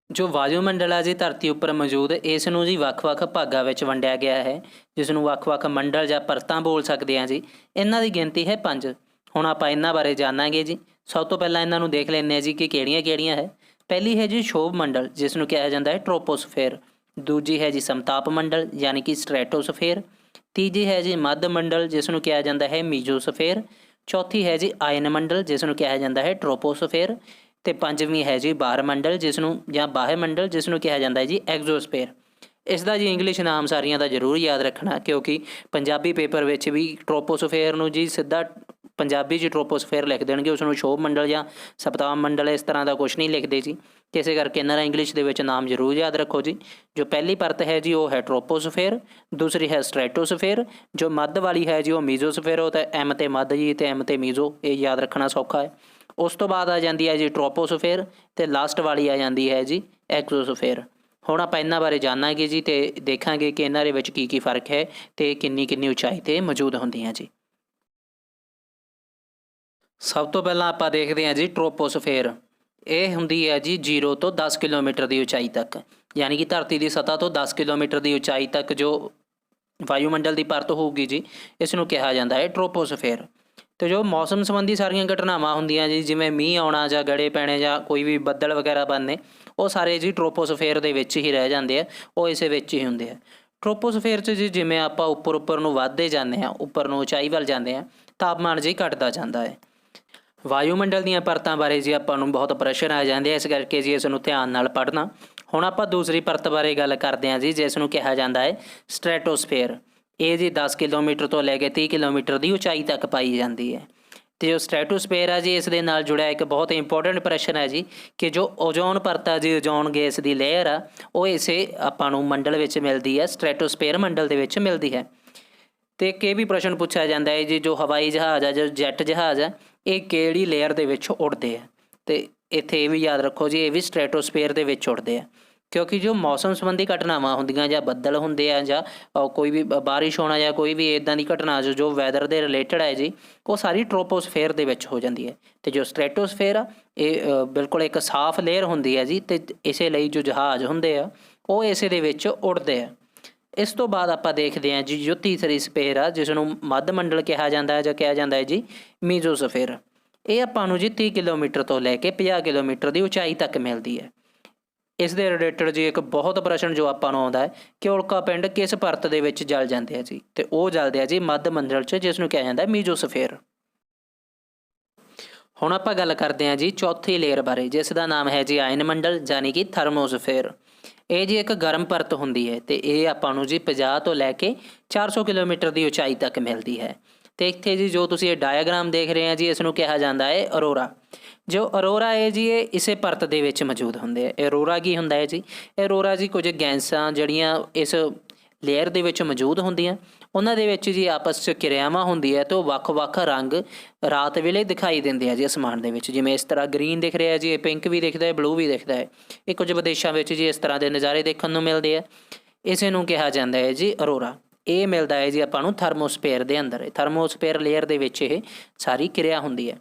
ਜੋ ਵਾਯੂਮੰਡਲ ਹੈ ਜੀ ਧਰਤੀ ਉੱਪਰ ਮੌਜੂਦ, ਇਸ ਨੂੰ ਜੀ ਵੱਖ-ਵੱਖ ਭਾਗਾਂ ਵਿੱਚ ਵੰਡਿਆ ਗਿਆ ਹੈ, ਜਿਸ ਨੂੰ ਵੱਖ-ਵੱਖ ਮੰਡਲ ਜਾਂ ਪਰਤਾਂ ਬੋਲ ਸਕਦੇ ਹਾਂ ਜੀ। ਇਹਨਾਂ ਦੀ ਗਿਣਤੀ ਹੈ 5। ਹੁਣ ਆਪਾਂ ਇਹਨਾਂ ਬਾਰੇ ਜਾਣਾਂਗੇ ਜੀ। ਸਭ ਤੋਂ ਪਹਿਲਾਂ ਇਹਨਾਂ ਨੂੰ ਦੇਖ ਲੈਂਦੇ ਹਾਂ ਜੀ ਕਿ ਕਿਹੜੀਆਂ-ਕਿਹੜੀਆਂ ਹੈ। ਪਹਿਲੀ ਹੈ ਜੀ ਸ਼ੋਭ ਮੰਡਲ, ਜਿਸ ਨੂੰ ਕਿਹਾ ਜਾਂਦਾ ਹੈ ਟ੍ਰੋਪੋਸਫੇਅਰ। ਦੂਜੀ ਹੈ ਜੀ ਸਮਤਾਪ ਮੰਡਲ ਯਾਨੀ ਕਿ ਸਟ੍ਰੈਟੋਸਫੇਅਰ। ਤੀਜੀ ਹੈ ਜੀ ਮੱਧ ਮੰਡਲ, ਜਿਸ ਨੂੰ ਕਿਹਾ ਜਾਂਦਾ ਹੈ ਮੀਜ਼ੋਸਫੇਅਰ। ਚੌਥੀ ਹੈ ਜੀ ਆਇਨ ਮੰਡਲ, ਜਿਸ ਨੂੰ ਕਿਹਾ ਜਾਂਦਾ ਹੈ ਟ੍ਰੋਪੋਸਫੇਅਰ। ਅਤੇ ਪੰਜਵੀਂ ਹੈ ਜੀ ਬਾਹਰ ਮੰਡਲ, ਜਿਸ ਨੂੰ ਜਾਂ ਬਾਹਰ ਮੰਡਲ, ਜਿਸ ਨੂੰ ਕਿਹਾ ਜਾਂਦਾ ਹੈ ਜੀ ਐਗਜ਼ੋਸਫੇਅਰ। ਇਸ ਦਾ ਜੀ ਇੰਗਲਿਸ਼ ਨਾਮ ਸਾਰੀਆਂ ਦਾ ਜ਼ਰੂਰ ਯਾਦ ਰੱਖਣਾ, ਕਿਉਂਕਿ ਪੰਜਾਬੀ ਪੇਪਰ ਵਿੱਚ ਵੀ ਟ੍ਰੋਪੋਸਫੇਅਰ ਨੂੰ ਜੀ ਸਿੱਧਾ ਪੰਜਾਬੀ 'ਚ ਟ੍ਰੋਪੋਸਫੇਅਰ ਲਿਖ ਦੇਣਗੇ, ਉਸ ਨੂੰ ਸ਼ੋਭ ਮੰਡਲ ਜਾਂ ਸਪਤਾਮ ਮੰਡਲ ਇਸ ਤਰ੍ਹਾਂ ਦਾ ਕੁਛ ਨਹੀਂ ਲਿਖਦੇ ਜੀ। ਇਸੇ ਕਰਕੇ ਇਹਨਾਂ ਦਾ ਇੰਗਲਿਸ਼ ਦੇ ਵਿੱਚ ਨਾਮ ਜ਼ਰੂਰ ਯਾਦ ਰੱਖੋ ਜੀ। ਜੋ ਪਹਿਲੀ ਪਰਤ ਹੈ ਜੀ ਉਹ ਹੈ ਟ੍ਰੋਪੋਸਫੇਅਰ, ਦੂਸਰੀ ਹੈ ਸਟ੍ਰੈਟੋਸਫੇਅਰ, ਜੋ ਮੱਧ ਵਾਲੀ ਹੈ ਜੀ ਉਹ ਮੀਜ਼ੋਸਫੇਅਰ। ਉਹ ਤਾਂ ਐਮ ਤੇ ਮੱਧ ਜੀ ਅਤੇ ਐਮ ਤੇ ਮੀਜ਼ੋ, ਇਹ ਯਾਦ ਰੱਖਣਾ ਸੌਖਾ ਹੈ। ਉਸ ਤੋਂ ਬਾਅਦ ਆ ਜਾਂਦੀ ਹੈ ਜੀ ਟ੍ਰੋਪੋਸਫੇਅਰ ਅਤੇ ਲਾਸਟ ਵਾਲੀ ਆ ਜਾਂਦੀ ਹੈ ਜੀ ਐਗਜ਼ੋਸਫੇਅਰ। ਹੁਣ ਆਪਾਂ ਇਹਨਾਂ ਬਾਰੇ ਜਾਣਾਂਗੇ ਜੀ ਅਤੇ ਦੇਖਾਂਗੇ ਕਿ ਇਹਨਾਂ ਦੇ ਵਿੱਚ ਕੀ ਕੀ ਫਰਕ ਹੈ ਅਤੇ ਕਿੰਨੀ ਕਿੰਨੀ ਉਚਾਈ 'ਤੇ ਮੌਜੂਦ ਹੁੰਦੀਆਂ ਜੀ। ਸਭ ਤੋਂ ਪਹਿਲਾਂ ਆਪਾਂ ਦੇਖਦੇ ਹਾਂ ਜੀ ਟ੍ਰੋਪੋਸਫੇਅਰ। ਇਹ ਹੁੰਦੀ ਹੈ ਜੀ 0 ਤੋਂ 10 ਕਿਲੋਮੀਟਰ ਦੀ ਉਚਾਈ ਤੱਕ, ਯਾਨੀ ਕਿ ਧਰਤੀ ਦੀ ਸਤ੍ਹਾ ਤੋਂ 10 ਕਿਲੋਮੀਟਰ ਦੀ ਉਚਾਈ ਤੱਕ ਜੋ ਵਾਯੂਮੰਡਲ ਦੀ ਪਰਤ ਹੋਊਗੀ ਜੀ, ਇਸ ਨੂੰ ਕਿਹਾ ਜਾਂਦਾ ਹੈ ਟ੍ਰੋਪੋਸਫੇਅਰ। ਅਤੇ ਜੋ ਮੌਸਮ ਸੰਬੰਧੀ ਸਾਰੀਆਂ ਘਟਨਾਵਾਂ ਹੁੰਦੀਆਂ ਜੀ, ਜਿਵੇਂ ਮੀਂਹ ਆਉਣਾ ਜਾਂ ਗੜੇ ਪੈਣੇ ਜਾਂ ਕੋਈ ਵੀ ਬੱਦਲ ਵਗੈਰਾ ਬਣਨੇ, ਉਹ ਸਾਰੇ ਜੀ ਟ੍ਰੋਪੋਸਫੇਅਰ ਦੇ ਵਿੱਚ ਹੀ ਰਹਿ ਜਾਂਦੇ ਆ, ਉਹ ਇਸੇ ਵਿੱਚ ਹੀ ਹੁੰਦੇ ਆ। ਟ੍ਰੋਪੋਸਫੇਅਰ 'ਚ ਜੀ ਜਿਵੇਂ ਆਪਾਂ ਉੱਪਰ ਨੂੰ ਵੱਧਦੇ ਜਾਂਦੇ ਹਾਂ, ਉੱਪਰ ਨੂੰ ਉਚਾਈ ਵੱਲ ਜਾਂਦੇ ਹਾਂ, ਤਾਪਮਾਨ ਜੀ ਘਟਦਾ ਜਾਂਦਾ ਹੈ। ਵਾਯੂਮੰਡਲ ਦੀਆਂ ਪਰਤਾਂ ਬਾਰੇ ਜੀ ਆਪਾਂ ਨੂੰ ਬਹੁਤ ਪ੍ਰਸ਼ਨ ਆ ਜਾਂਦੇ ਆ, ਇਸ ਕਰਕੇ ਜੀ ਇਸ ਨੂੰ ਧਿਆਨ ਨਾਲ ਪੜ੍ਹਨਾ। ਹੁਣ ਆਪਾਂ ਦੂਸਰੀ ਪਰਤ ਬਾਰੇ ਗੱਲ ਕਰਦੇ ਹਾਂ ਜੀ, ਜਿਸ ਨੂੰ ਕਿਹਾ ਜਾਂਦਾ ਹੈ ਸਟ੍ਰੈਟੋਸਫੇਅਰ। ਇਹ ਜੀ 10 ਕਿਲੋਮੀਟਰ ਤੋਂ ਲੈ ਕੇ 30 ਕਿਲੋਮੀਟਰ ਦੀ ਉਚਾਈ ਤੱਕ ਪਾਈ ਜਾਂਦੀ ਹੈ। ਅਤੇ ਜੋ ਸਟ੍ਰੈਟੋਸਫੇਅਰ ਆ ਜੀ, ਇਸ ਦੇ ਨਾਲ ਜੁੜਿਆ ਇੱਕ ਬਹੁਤ ਇੰਪੋਰਟੈਂਟ ਪ੍ਰਸ਼ਨ ਹੈ ਜੀ ਕਿ ਜੋ ਓਜ਼ੋਨ ਪਰਤ ਆ ਜੀ, ਓਜ਼ੋਨ ਗੈਸ ਦੀ ਲੇਅਰ ਆ, ਉਹ ਇਸੇ ਆਪਾਂ ਨੂੰ ਮੰਡਲ ਵਿੱਚ ਮਿਲਦੀ ਹੈ, ਸਟ੍ਰੈਟੋਸਫੇਅਰ ਮੰਡਲ ਦੇ ਵਿੱਚ ਮਿਲਦੀ ਹੈ। ਅਤੇ ਇੱਕ ਇਹ ਵੀ ਪ੍ਰਸ਼ਨ ਪੁੱਛਿਆ ਜਾਂਦਾ ਹੈ ਜੀ, ਜੋ ਹਵਾਈ ਜਹਾਜ਼ ਆ, ਜੋ ਜੈੱਟ ਜਹਾਜ਼ ਆ, ਇਹ ਕਿਹੜੀ ਲੇਅਰ ਦੇ ਵਿੱਚ ਉੱਡਦੇ ਆ। ਅਤੇ ਇੱਥੇ ਇਹ ਵੀ ਯਾਦ ਰੱਖੋ ਜੀ, ਇਹ ਵੀ ਸਟ੍ਰੈਟੋਸਫੇਅਰ ਦੇ ਵਿੱਚ ਉੱਡਦੇ ਆ, ਕਿਉਂਕਿ ਜੋ ਮੌਸਮ ਸੰਬੰਧੀ ਘਟਨਾਵਾਂ ਹੁੰਦੀਆਂ ਜਾਂ ਬੱਦਲ ਹੁੰਦੇ ਆ ਜਾਂ ਕੋਈ ਵੀ ਬਾਰਿਸ਼ ਹੋਣਾ ਜਾਂ ਕੋਈ ਵੀ ਇੱਦਾਂ ਦੀ ਘਟਨਾ ਜੋ ਵੈਦਰ ਦੇ ਰਿਲੇਟਡ ਹੈ ਜੀ, ਉਹ ਸਾਰੀ ਟ੍ਰੋਪੋਸਫੇਅਰ ਦੇ ਵਿੱਚ ਹੋ ਜਾਂਦੀ ਹੈ। ਅਤੇ ਜੋ ਸਟ੍ਰੈਟੋਸਫੇਅਰ ਆ, ਇਹ ਬਿਲਕੁਲ ਇੱਕ ਸਾਫ਼ ਲੇਅਰ ਹੁੰਦੀ ਹੈ ਜੀ, ਅਤੇ ਇਸੇ ਲਈ ਜੋ ਜਹਾਜ਼ ਹੁੰਦੇ ਆ ਉਹ ਇਸੇ ਦੇ ਵਿੱਚ ਉੱਡਦੇ ਆ। ਇਸ ਤੋਂ ਬਾਅਦ ਆਪਾਂ ਦੇਖਦੇ ਹਾਂ ਜੀ ਜੋ ਤੀਸਰੀ ਸਫੇਅਰ ਆ, ਜਿਸ ਨੂੰ ਮੱਧ ਮੰਡਲ ਕਿਹਾ ਜਾਂਦਾ ਹੈ ਜਾਂ ਕਿਹਾ ਜਾਂਦਾ ਹੈ ਜੀ ਮੀਜ਼ੋਸਫੇਅਰ। ਇਹ ਆਪਾਂ ਨੂੰ ਜੀ 30 ਕਿਲੋਮੀਟਰ ਤੋਂ ਲੈ ਕੇ 50 ਕਿਲੋਮੀਟਰ ਦੀ ਉਚਾਈ ਤੱਕ ਮਿਲਦੀ ਹੈ। ਇਸ ਦੇ ਰਿਲੇਟਡ ਜੀ ਇੱਕ ਬਹੁਤ ਪ੍ਰਸ਼ਨ ਜੋ ਆਪਾਂ ਨੂੰ ਆਉਂਦਾ ਹੈ ਕਿ ਉਲਕਾ ਪਿੰਡ ਕਿਸ ਪਰਤ ਦੇ ਵਿੱਚ ਜਲ ਜਾਂਦੇ ਆ ਜੀ, ਅਤੇ ਉਹ ਜਲਦੇ ਆ ਜੀ ਮੱਧ ਮੰਡਲ 'ਚ, ਜਿਸ ਨੂੰ ਕਿਹਾ ਜਾਂਦਾ ਮੀਜ਼ੋਸਫੇਅਰ। ਹੁਣ ਆਪਾਂ ਗੱਲ ਕਰਦੇ ਹਾਂ ਜੀ ਚੌਥੀ ਲੇਅਰ ਬਾਰੇ, ਜਿਸ ਦਾ ਨਾਮ ਹੈ ਜੀ ਆਇਨ ਮੰਡਲ ਯਾਨੀ ਕਿ ਥਰਮੋਸਫੇਅਰ। ਇਹ ਜੀ ਇੱਕ ਗਰਮ ਪਰਤ ਹੁੰਦੀ ਹੈ, ਅਤੇ ਇਹ ਆਪਾਂ ਨੂੰ ਜੀ 50 ਤੋਂ ਲੈ ਕੇ 400 ਕਿਲੋਮੀਟਰ ਦੀ ਉਚਾਈ ਤੱਕ ਮਿਲਦੀ ਹੈ। ਅਤੇ ਇੱਥੇ ਜੀ ਜੋ ਤੁਸੀਂ ਇਹ ਡਾਇਆਗ੍ਰਾਮ ਦੇਖ ਰਹੇ ਆ ਜੀ, ਇਸ ਨੂੰ ਕਿਹਾ ਜਾਂਦਾ ਹੈ ਅਰੋਰਾ। ਜੋ ਅਰੋਰਾ ਹੈ ਜੀ, ਇਹ ਇਸੇ ਪਰਤ ਦੇ ਵਿੱਚ ਮੌਜੂਦ ਹੁੰਦੇ ਆ। ਅਰੋਰਾ ਕੀ ਹੁੰਦਾ ਹੈ ਜੀ? ਅਰੋਰਾ ਜੀ ਕੁਝ ਗੈਸਾਂ ਜਿਹੜੀਆਂ ਇਸ ਲੇਅਰ ਦੇ ਵਿੱਚ ਮੌਜੂਦ ਹੁੰਦੀਆਂ, ਉਹਨਾਂ ਦੇ ਵਿੱਚ ਜੀ ਆਪਸ 'ਚ ਕਿਰਿਆਵਾਂ ਹੁੰਦੀ ਹੈ, ਅਤੇ ਉਹ ਵੱਖ-ਵੱਖ ਰੰਗ ਰਾਤ ਵੇਲੇ ਦਿਖਾਈ ਦਿੰਦੇ ਆ ਜੀ ਅਸਮਾਨ ਦੇ ਵਿੱਚ। ਜਿਵੇਂ ਇਸ ਤਰ੍ਹਾਂ ਗਰੀਨ ਦਿਖ ਰਿਹਾ ਜੀ, ਇਹ ਪਿੰਕ ਵੀ ਦਿਖਦਾ ਹੈ, ਬਲੂ ਵੀ ਦਿਖਦਾ ਹੈ। ਇਹ ਕੁਝ ਵਿਦੇਸ਼ਾਂ ਵਿੱਚ ਜੀ ਇਸ ਤਰ੍ਹਾਂ ਦੇ ਨਜ਼ਾਰੇ ਦੇਖਣ ਨੂੰ ਮਿਲਦੇ ਆ। ਇਸੇ ਨੂੰ ਕਿਹਾ ਜਾਂਦਾ ਹੈ ਜੀ ਅਰੋਰਾ। ਇਹ ਮਿਲਦਾ ਹੈ ਜੀ ਆਪਾਂ ਨੂੰ ਥਰਮੋਸਫੇਅਰ ਦੇ ਅੰਦਰ। ਥਰਮੋਸਫੇਅਰ ਲੇਅਰ ਦੇ ਵਿੱਚ ਇਹ ਸਾਰੀ ਕਿਰਿਆ ਹੁੰਦੀ ਹੈ।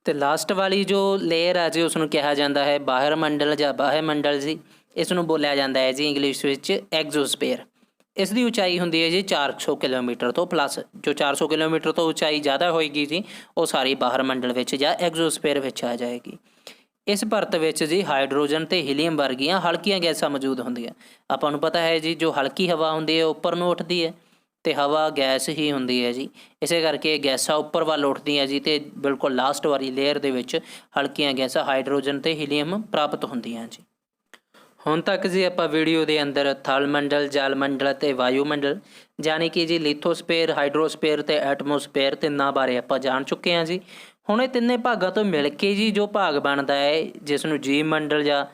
ਅਤੇ ਲਾਸਟ ਵਾਲੀ ਜੋ ਲੇਅਰ ਆ ਜੀ, ਉਸ ਨੂੰ ਕਿਹਾ ਜਾਂਦਾ ਹੈ ਬਾਹਰ ਮੰਡਲ ਜਾਂ ਬਾਹਰ ਮੰਡਲ ਜੀ। ਇਸ ਨੂੰ ਬੋਲਿਆ ਜਾਂਦਾ ਹੈ ਜੀ ਇੰਗਲਿਸ਼ ਵਿੱਚ ਐਗਜ਼ੋਸਫੇਅਰ। ਇਸ ਦੀ ਉਚਾਈ ਹੁੰਦੀ ਹੈ ਜੀ 400 ਕਿਲੋਮੀਟਰ ਤੋਂ ਪਲੱਸ। ਜੋ 400 ਕਿਲੋਮੀਟਰ ਤੋਂ ਉਚਾਈ ਜ਼ਿਆਦਾ ਹੋਏਗੀ ਜੀ, ਉਹ ਸਾਰੀ ਬਾਹਰ ਮੰਡਲ ਵਿੱਚ ਜਾਂ ਐਗਜ਼ੋਸਫੇਅਰ ਵਿੱਚ ਆ ਜਾਏਗੀ। ਇਸ ਪਰਤ ਵਿੱਚ ਜੀ ਹਾਈਡਰੋਜਨ ਅਤੇ ਹੀਲੀਅਮ ਵਰਗੀਆਂ ਹਲਕੀਆਂ ਗੈਸਾਂ ਮੌਜੂਦ ਹੁੰਦੀਆਂ। ਆਪਾਂ ਨੂੰ ਪਤਾ ਹੈ ਜੀ ਜੋ ਹਲਕੀ ਹਵਾ ਹੁੰਦੀ ਹੈ ਉੱਪਰ ਨੂੰ ਉੱਠਦੀ ਹੈ, ਅਤੇ ਹਵਾ ਗੈਸ ਹੀ ਹੁੰਦੀ ਹੈ ਜੀ। ਇਸੇ ਕਰਕੇ ਗੈਸਾਂ ਉੱਪਰ ਵੱਲ ਉੱਠਦੀਆਂ ਜੀ, ਅਤੇ ਬਿਲਕੁਲ ਲਾਸਟ ਵਾਲੀ ਲੇਅਰ ਦੇ ਵਿੱਚ ਹਲਕੀਆਂ ਗੈਸਾਂ ਹਾਈਡਰੋਜਨ ਅਤੇ ਹੀਲੀਅਮ ਪ੍ਰਾਪਤ ਹੁੰਦੀਆਂ ਜੀ। ਹੁਣ ਤੱਕ ਜੀ ਆਪਾਂ ਵੀਡੀਓ ਦੇ ਅੰਦਰ ਥਲ ਮੰਡਲ, ਜਲ ਮੰਡਲ ਅਤੇ ਵਾਯੂਮੰਡਲ ਯਾਨੀ ਕਿ ਜੀ ਲਿਥੋਸਫੇਅਰ, ਹਾਈਡਰੋਸਫੇਅਰ ਅਤੇ ਐਟਮੋਸਫੇਅਰ ਤਿੰਨਾਂ ਬਾਰੇ ਆਪਾਂ ਜਾਣ ਚੁੱਕੇ ਹਾਂ ਜੀ। ਹੁਣ ਇਹ ਤਿੰਨੇ ਭਾਗਾਂ ਤੋਂ ਮਿਲ ਕੇ ਜੀ ਜੋ ਭਾਗ ਬਣਦਾ ਹੈ, ਜਿਸ ਨੂੰ ਜੀਵ ਮੰਡਲ ਜਾਂ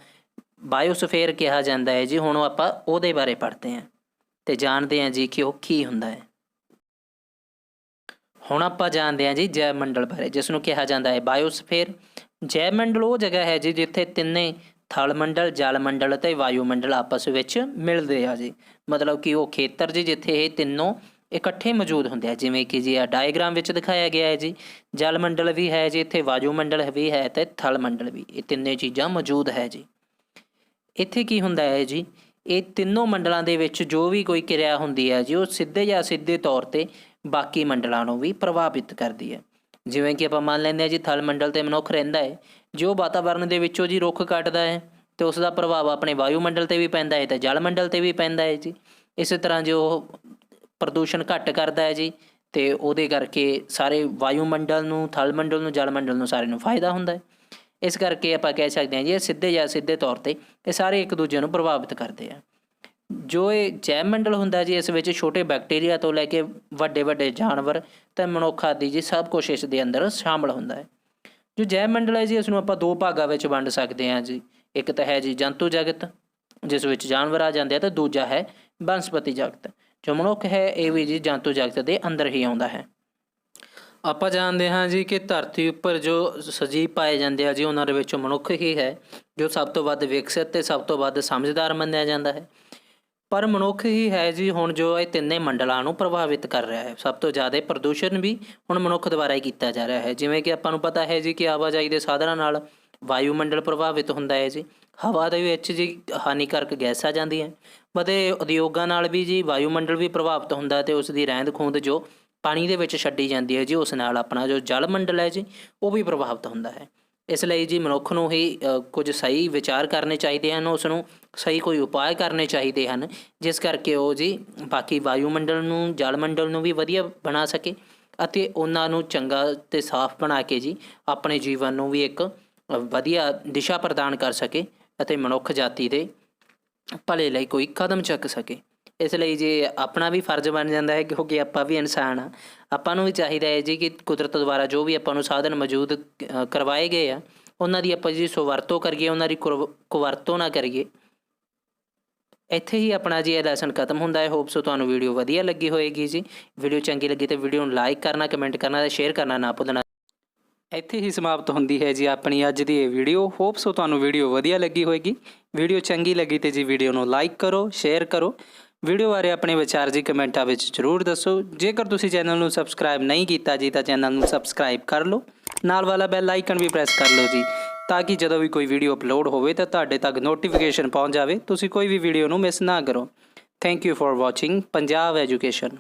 ਬਾਇਓਸਫੇਅਰ ਕਿਹਾ ਜਾਂਦਾ ਹੈ ਜੀ, ਹੁਣ ਆਪਾਂ ਉਹਦੇ ਬਾਰੇ ਪੜ੍ਹਦੇ ਹਾਂ ਅਤੇ ਜਾਣਦੇ ਹਾਂ ਜੀ ਕਿ ਉਹ ਕੀ ਹੁੰਦਾ ਹੈ। ਹੁਣ ਆਪਾਂ ਜਾਣਦੇ ਹਾਂ ਜੀ ਜੈਵ ਮੰਡਲ ਬਾਰੇ, ਜਿਸ ਨੂੰ ਕਿਹਾ ਜਾਂਦਾ ਹੈ ਬਾਇਓਸਫੇਅਰ। ਜੈਵ ਮੰਡਲ ਉਹ ਜਗ੍ਹਾ ਹੈ ਜੀ ਜਿੱਥੇ ਤਿੰਨੇ ਥਲ ਮੰਡਲ, ਜਲ ਮੰਡਲ ਅਤੇ ਵਾਯੂਮੰਡਲ ਆਪਸ ਵਿੱਚ ਮਿਲਦੇ ਆ ਜੀ। ਮਤਲਬ ਕਿ ਉਹ ਖੇਤਰ ਜੀ ਜਿੱਥੇ ਇਹ ਤਿੰਨੋਂ ਇਕੱਠੇ ਮੌਜੂਦ ਹੁੰਦੇ ਆ, ਜਿਵੇਂ ਕਿ ਜੀ ਆ ਡਾਇਗਰਾਮ ਵਿੱਚ ਦਿਖਾਇਆ ਗਿਆ ਹੈ ਜੀ। ਜਲ ਮੰਡਲ ਵੀ ਹੈ ਜੀ, ਇੱਥੇ ਵਾਯੂਮੰਡਲ ਵੀ ਹੈ ਅਤੇ ਥਲ ਮੰਡਲ ਵੀ, ਇਹ ਤਿੰਨੇ ਚੀਜ਼ਾਂ ਮੌਜੂਦ ਹੈ ਜੀ। ਇੱਥੇ ਕੀ ਹੁੰਦਾ ਹੈ ਜੀ, ਇਹ ਤਿੰਨੋਂ ਮੰਡਲਾਂ ਦੇ ਵਿੱਚ ਜੋ ਵੀ ਕੋਈ ਕਿਰਿਆ ਹੁੰਦੀ ਹੈ ਜੀ, ਉਹ ਸਿੱਧੇ ਜਾਂ ਸਿੱਧੇ ਤੌਰ 'ਤੇ ਬਾਕੀ ਮੰਡਲਾਂ ਨੂੰ ਵੀ ਪ੍ਰਭਾਵਿਤ ਕਰਦੀ ਹੈ। ਜਿਵੇਂ ਕਿ ਆਪਾਂ ਮੰਨ ਲੈਂਦੇ ਹਾਂ ਜੀ ਥਲ ਮੰਡਲ 'ਤੇ ਮਨੁੱਖ ਰਹਿੰਦਾ ਹੈ, ਜੋ ਵਾਤਾਵਰਨ ਦੇ ਵਿੱਚੋਂ ਜੀ ਰੁੱਖ ਕੱਟਦਾ ਹੈ ਅਤੇ ਉਸ ਦਾ ਪ੍ਰਭਾਵ ਆਪਣੇ ਵਾਯੂਮੰਡਲ 'ਤੇ ਵੀ ਪੈਂਦਾ ਹੈ ਅਤੇ ਜਲ ਮੰਡਲ 'ਤੇ ਵੀ ਪੈਂਦਾ ਹੈ ਜੀ। ਇਸੇ ਤਰ੍ਹਾਂ ਜੋ ਉਹ ਪ੍ਰਦੂਸ਼ਣ ਘੱਟ ਕਰਦਾ ਹੈ ਜੀ, ਅਤੇ ਉਹਦੇ ਕਰਕੇ ਸਾਰੇ ਵਾਯੂਮੰਡਲ ਨੂੰ, ਥਲ ਮੰਡਲ ਨੂੰ, ਜਲ ਮੰਡਲ ਨੂੰ, ਸਾਰਿਆਂ ਨੂੰ ਫਾਇਦਾ ਹੁੰਦਾ ਹੈ। ਇਸ ਕਰਕੇ ਆਪਾਂ ਕਹਿ ਸਕਦੇ ਹਾਂ ਜੀ ਇਹ ਸਿੱਧੇ ਜਾਂ ਸਿੱਧੇ ਤੌਰ 'ਤੇ ਇਹ ਸਾਰੇ ਇੱਕ ਦੂਜੇ ਨੂੰ ਪ੍ਰਭਾਵਿਤ ਕਰਦੇ ਆ। ਜੋ ਇਹ ਜੈਵ ਮੰਡਲ ਹੁੰਦਾ ਜੀ, ਇਸ ਵਿੱਚ ਛੋਟੇ ਬੈਕਟੀਰੀਆ ਤੋਂ ਲੈ ਕੇ ਵੱਡੇ ਵੱਡੇ ਜਾਨਵਰ ਅਤੇ ਮਨੁੱਖ ਆਦਿ ਜੀ ਸਭ ਕੁਛ ਇਸ ਦੇ ਅੰਦਰ ਸ਼ਾਮਲ ਹੁੰਦਾ ਹੈ। ਜੋ ਜੈਵ ਮੰਡਲ ਹੈ ਜੀ ਇਸ ਨੂੰ ਆਪਾਂ ਦੋ ਭਾਗਾਂ ਵਿੱਚ ਵੰਡ ਸਕਦੇ ਹਾਂ ਜੀ। ਇੱਕ ਤਾਂ ਹੈ ਜੀ ਜੰਤੂ ਜਗਤ, ਜਿਸ ਵਿੱਚ ਜਾਨਵਰ ਆ ਜਾਂਦੇ ਆ, ਅਤੇ ਦੂਜਾ ਹੈ ਬਨਸਪਤੀ ਜਗਤ। ਜੋ ਮਨੁੱਖ ਹੈ ਇਹ ਵੀ ਜੀ ਜੰਤੂ ਜਗਤ ਦੇ ਅੰਦਰ ਹੀ ਆਉਂਦਾ ਹੈ। ਆਪਾਂ ਜਾਣਦੇ ਹਾਂ ਜੀ ਕਿ ਧਰਤੀ ਉੱਪਰ ਜੋ ਸਜੀਵ ਪਾਏ ਜਾਂਦੇ ਆ ਜੀ, ਉਹਨਾਂ ਦੇ ਵਿੱਚੋਂ ਮਨੁੱਖ ਹੀ ਹੈ ਜੋ ਸਭ ਤੋਂ ਵੱਧ ਵਿਕਸਿਤ ਅਤੇ ਸਭ ਤੋਂ ਵੱਧ ਸਮਝਦਾਰ ਮੰਨਿਆ ਜਾਂਦਾ ਹੈ। ਪਰ ਮਨੁੱਖ ਹੀ ਹੈ ਜੀ ਹੁਣ ਜੋ ਇਹ ਤਿੰਨੇ ਮੰਡਲਾਂ ਨੂੰ ਪ੍ਰਭਾਵਿਤ ਕਰ ਰਿਹਾ ਹੈ। ਸਭ ਤੋਂ ਜ਼ਿਆਦਾ ਪ੍ਰਦੂਸ਼ਣ ਵੀ ਹੁਣ ਮਨੁੱਖ ਦੁਆਰਾ ਹੀ ਕੀਤਾ ਜਾ ਰਿਹਾ ਹੈ। ਜਿਵੇਂ ਕਿ ਆਪਾਂ ਨੂੰ ਪਤਾ ਹੈ ਜੀ ਕਿ ਆਵਾਜਾਈ ਦੇ ਸਾਧਨਾਂ ਨਾਲ ਵਾਯੂਮੰਡਲ ਪ੍ਰਭਾਵਿਤ ਹੁੰਦਾ ਹੈ ਜੀ। ਹਵਾ ਦੇ ਵਿੱਚ ਜੀ ਹਾਨੀਕਾਰਕ ਗੈਸਾਂ ਜਾਂਦੀਆਂ, ਵਧੇ ਉਦਯੋਗਾਂ ਨਾਲ ਵੀ ਜੀ ਵਾਯੂਮੰਡਲ ਵੀ ਪ੍ਰਭਾਵਿਤ ਹੁੰਦਾ ਅਤੇ ਉਸ ਦੀ ਰਹਿੰਦ ਖੂੰਹਦ ਜੋ ਪਾਣੀ ਦੇ ਵਿੱਚ ਛੱਡੀ ਜਾਂਦੀ ਹੈ ਜੀ, ਉਸ ਨਾਲ ਆਪਣਾ ਜੋ ਜਲ ਮੰਡਲ ਹੈ ਜੀ ਉਹ ਵੀ ਪ੍ਰਭਾਵਿਤ ਹੁੰਦਾ ਹੈ। ਇਸ ਲਈ ਜੀ ਮਨੁੱਖ ਨੂੰ ਹੀ ਕੁਝ ਸਹੀ ਵਿਚਾਰ ਕਰਨੇ ਚਾਹੀਦੇ ਹਨ, ਉਸ ਨੂੰ ਸਹੀ ਕੋਈ ਉਪਾਅ ਕਰਨੇ ਚਾਹੀਦੇ ਹਨ, ਜਿਸ ਕਰਕੇ ਉਹ ਜੀ ਬਾਕੀ ਵਾਯੂਮੰਡਲ ਨੂੰ, ਜਲ ਮੰਡਲ ਨੂੰ ਵੀ ਵਧੀਆ ਬਣਾ ਸਕੇ ਅਤੇ ਉਹਨਾਂ ਨੂੰ ਚੰਗਾ ਅਤੇ ਸਾਫ਼ ਬਣਾ ਕੇ ਜੀ ਆਪਣੇ ਜੀਵਨ ਨੂੰ ਵੀ ਇੱਕ ਵਧੀਆ ਦਿਸ਼ਾ ਪ੍ਰਦਾਨ ਕਰ ਸਕੇ ਅਤੇ ਮਨੁੱਖ ਜਾਤੀ ਦੇ ਭਲੇ ਲਈ ਕੋਈ ਕਦਮ ਚੁੱਕ ਸਕੇ। ਇਸ ਲਈ ਜੇ ਆਪਣਾ ਵੀ ਫਰਜ਼ ਬਣ ਜਾਂਦਾ ਹੈ, ਕਿਉਂਕਿ ਆਪਾਂ ਵੀ ਇਨਸਾਨ ਹਾਂ, ਆਪਾਂ ਨੂੰ ਵੀ ਚਾਹੀਦਾ ਹੈ ਜੀ ਕਿ ਕੁਦਰਤ ਦੁਆਰਾ ਜੋ ਵੀ ਆਪਾਂ ਨੂੰ ਸਾਧਨ ਮੌਜੂਦ ਕਰਵਾਏ ਗਏ ਆ, ਉਹਨਾਂ ਦੀ ਆਪਾਂ ਜੀ ਸੁਵਰਤੋਂ ਕਰੀਏ, ਉਹਨਾਂ ਦੀ ਕੁਵਰਤੋਂ ਨਾ ਕਰੀਏ। ਇੱਥੇ ਹੀ ਆਪਣਾ ਜੀ ਇਹ ਲੈਸਨ ਖਤਮ ਹੁੰਦਾ ਹੈ। ਹੋਪ ਸੋ ਤੁਹਾਨੂੰ ਵੀਡੀਓ ਵਧੀਆ ਲੱਗੀ ਹੋਏਗੀ ਜੀ। ਵੀਡੀਓ ਚੰਗੀ ਲੱਗੀ ਤਾਂ ਵੀਡੀਓ ਨੂੰ ਲਾਈਕ ਕਰਨਾ, ਕਮੈਂਟ ਕਰਨਾ ਅਤੇ ਸ਼ੇਅਰ ਕਰਨਾ ਨਾ ਭੁੱਲਣਾ। ਇੱਥੇ ਹੀ ਸਮਾਪਤ ਹੁੰਦੀ ਹੈ ਜੀ ਆਪਣੀ ਅੱਜ ਦੀ ਇਹ ਵੀਡੀਓ। ਹੋਪ ਸੋ ਤੁਹਾਨੂੰ ਵੀਡੀਓ ਵਧੀਆ ਲੱਗੀ ਹੋਏਗੀ। ਵੀਡੀਓ ਚੰਗੀ ਲੱਗੀ ਤਾਂ ਜੀ ਵੀਡੀਓ ਨੂੰ ਲਾਈਕ ਕਰੋ, ਸ਼ੇਅਰ ਕਰੋ। ਵੀਡੀਓ ਬਾਰੇ ਆਪਣੇ ਵਿਚਾਰ ਜੀ ਕਮੈਂਟਾਂ ਵਿੱਚ ਜ਼ਰੂਰ ਦੱਸੋ। ਜੇਕਰ ਤੁਸੀਂ ਚੈਨਲ ਨੂੰ ਸਬਸਕ੍ਰਾਈਬ ਨਹੀਂ ਕੀਤਾ ਜੀ ਤਾਂ ਚੈਨਲ ਨੂੰ ਸਬਸਕ੍ਰਾਈਬ ਕਰ ਲਓ, ਨਾਲ ਵਾਲਾ ਬੈਲ ਆਈਕਨ ਵੀ ਪ੍ਰੈਸ ਕਰ ਲਓ ਜੀ, ਤਾਂ ਕਿ ਜਦੋਂ ਵੀ ਕੋਈ ਵੀਡੀਓ ਅਪਲੋਡ ਹੋਵੇ ਤਾਂ ਤੁਹਾਡੇ ਤੱਕ ਨੋਟੀਫਿਕੇਸ਼ਨ ਪਹੁੰਚ ਜਾਵੇ, ਤੁਸੀਂ ਕੋਈ ਵੀ ਵੀਡੀਓ ਨੂੰ ਮਿਸ ਨਾ ਕਰੋ। Thank you for watching Punjab education.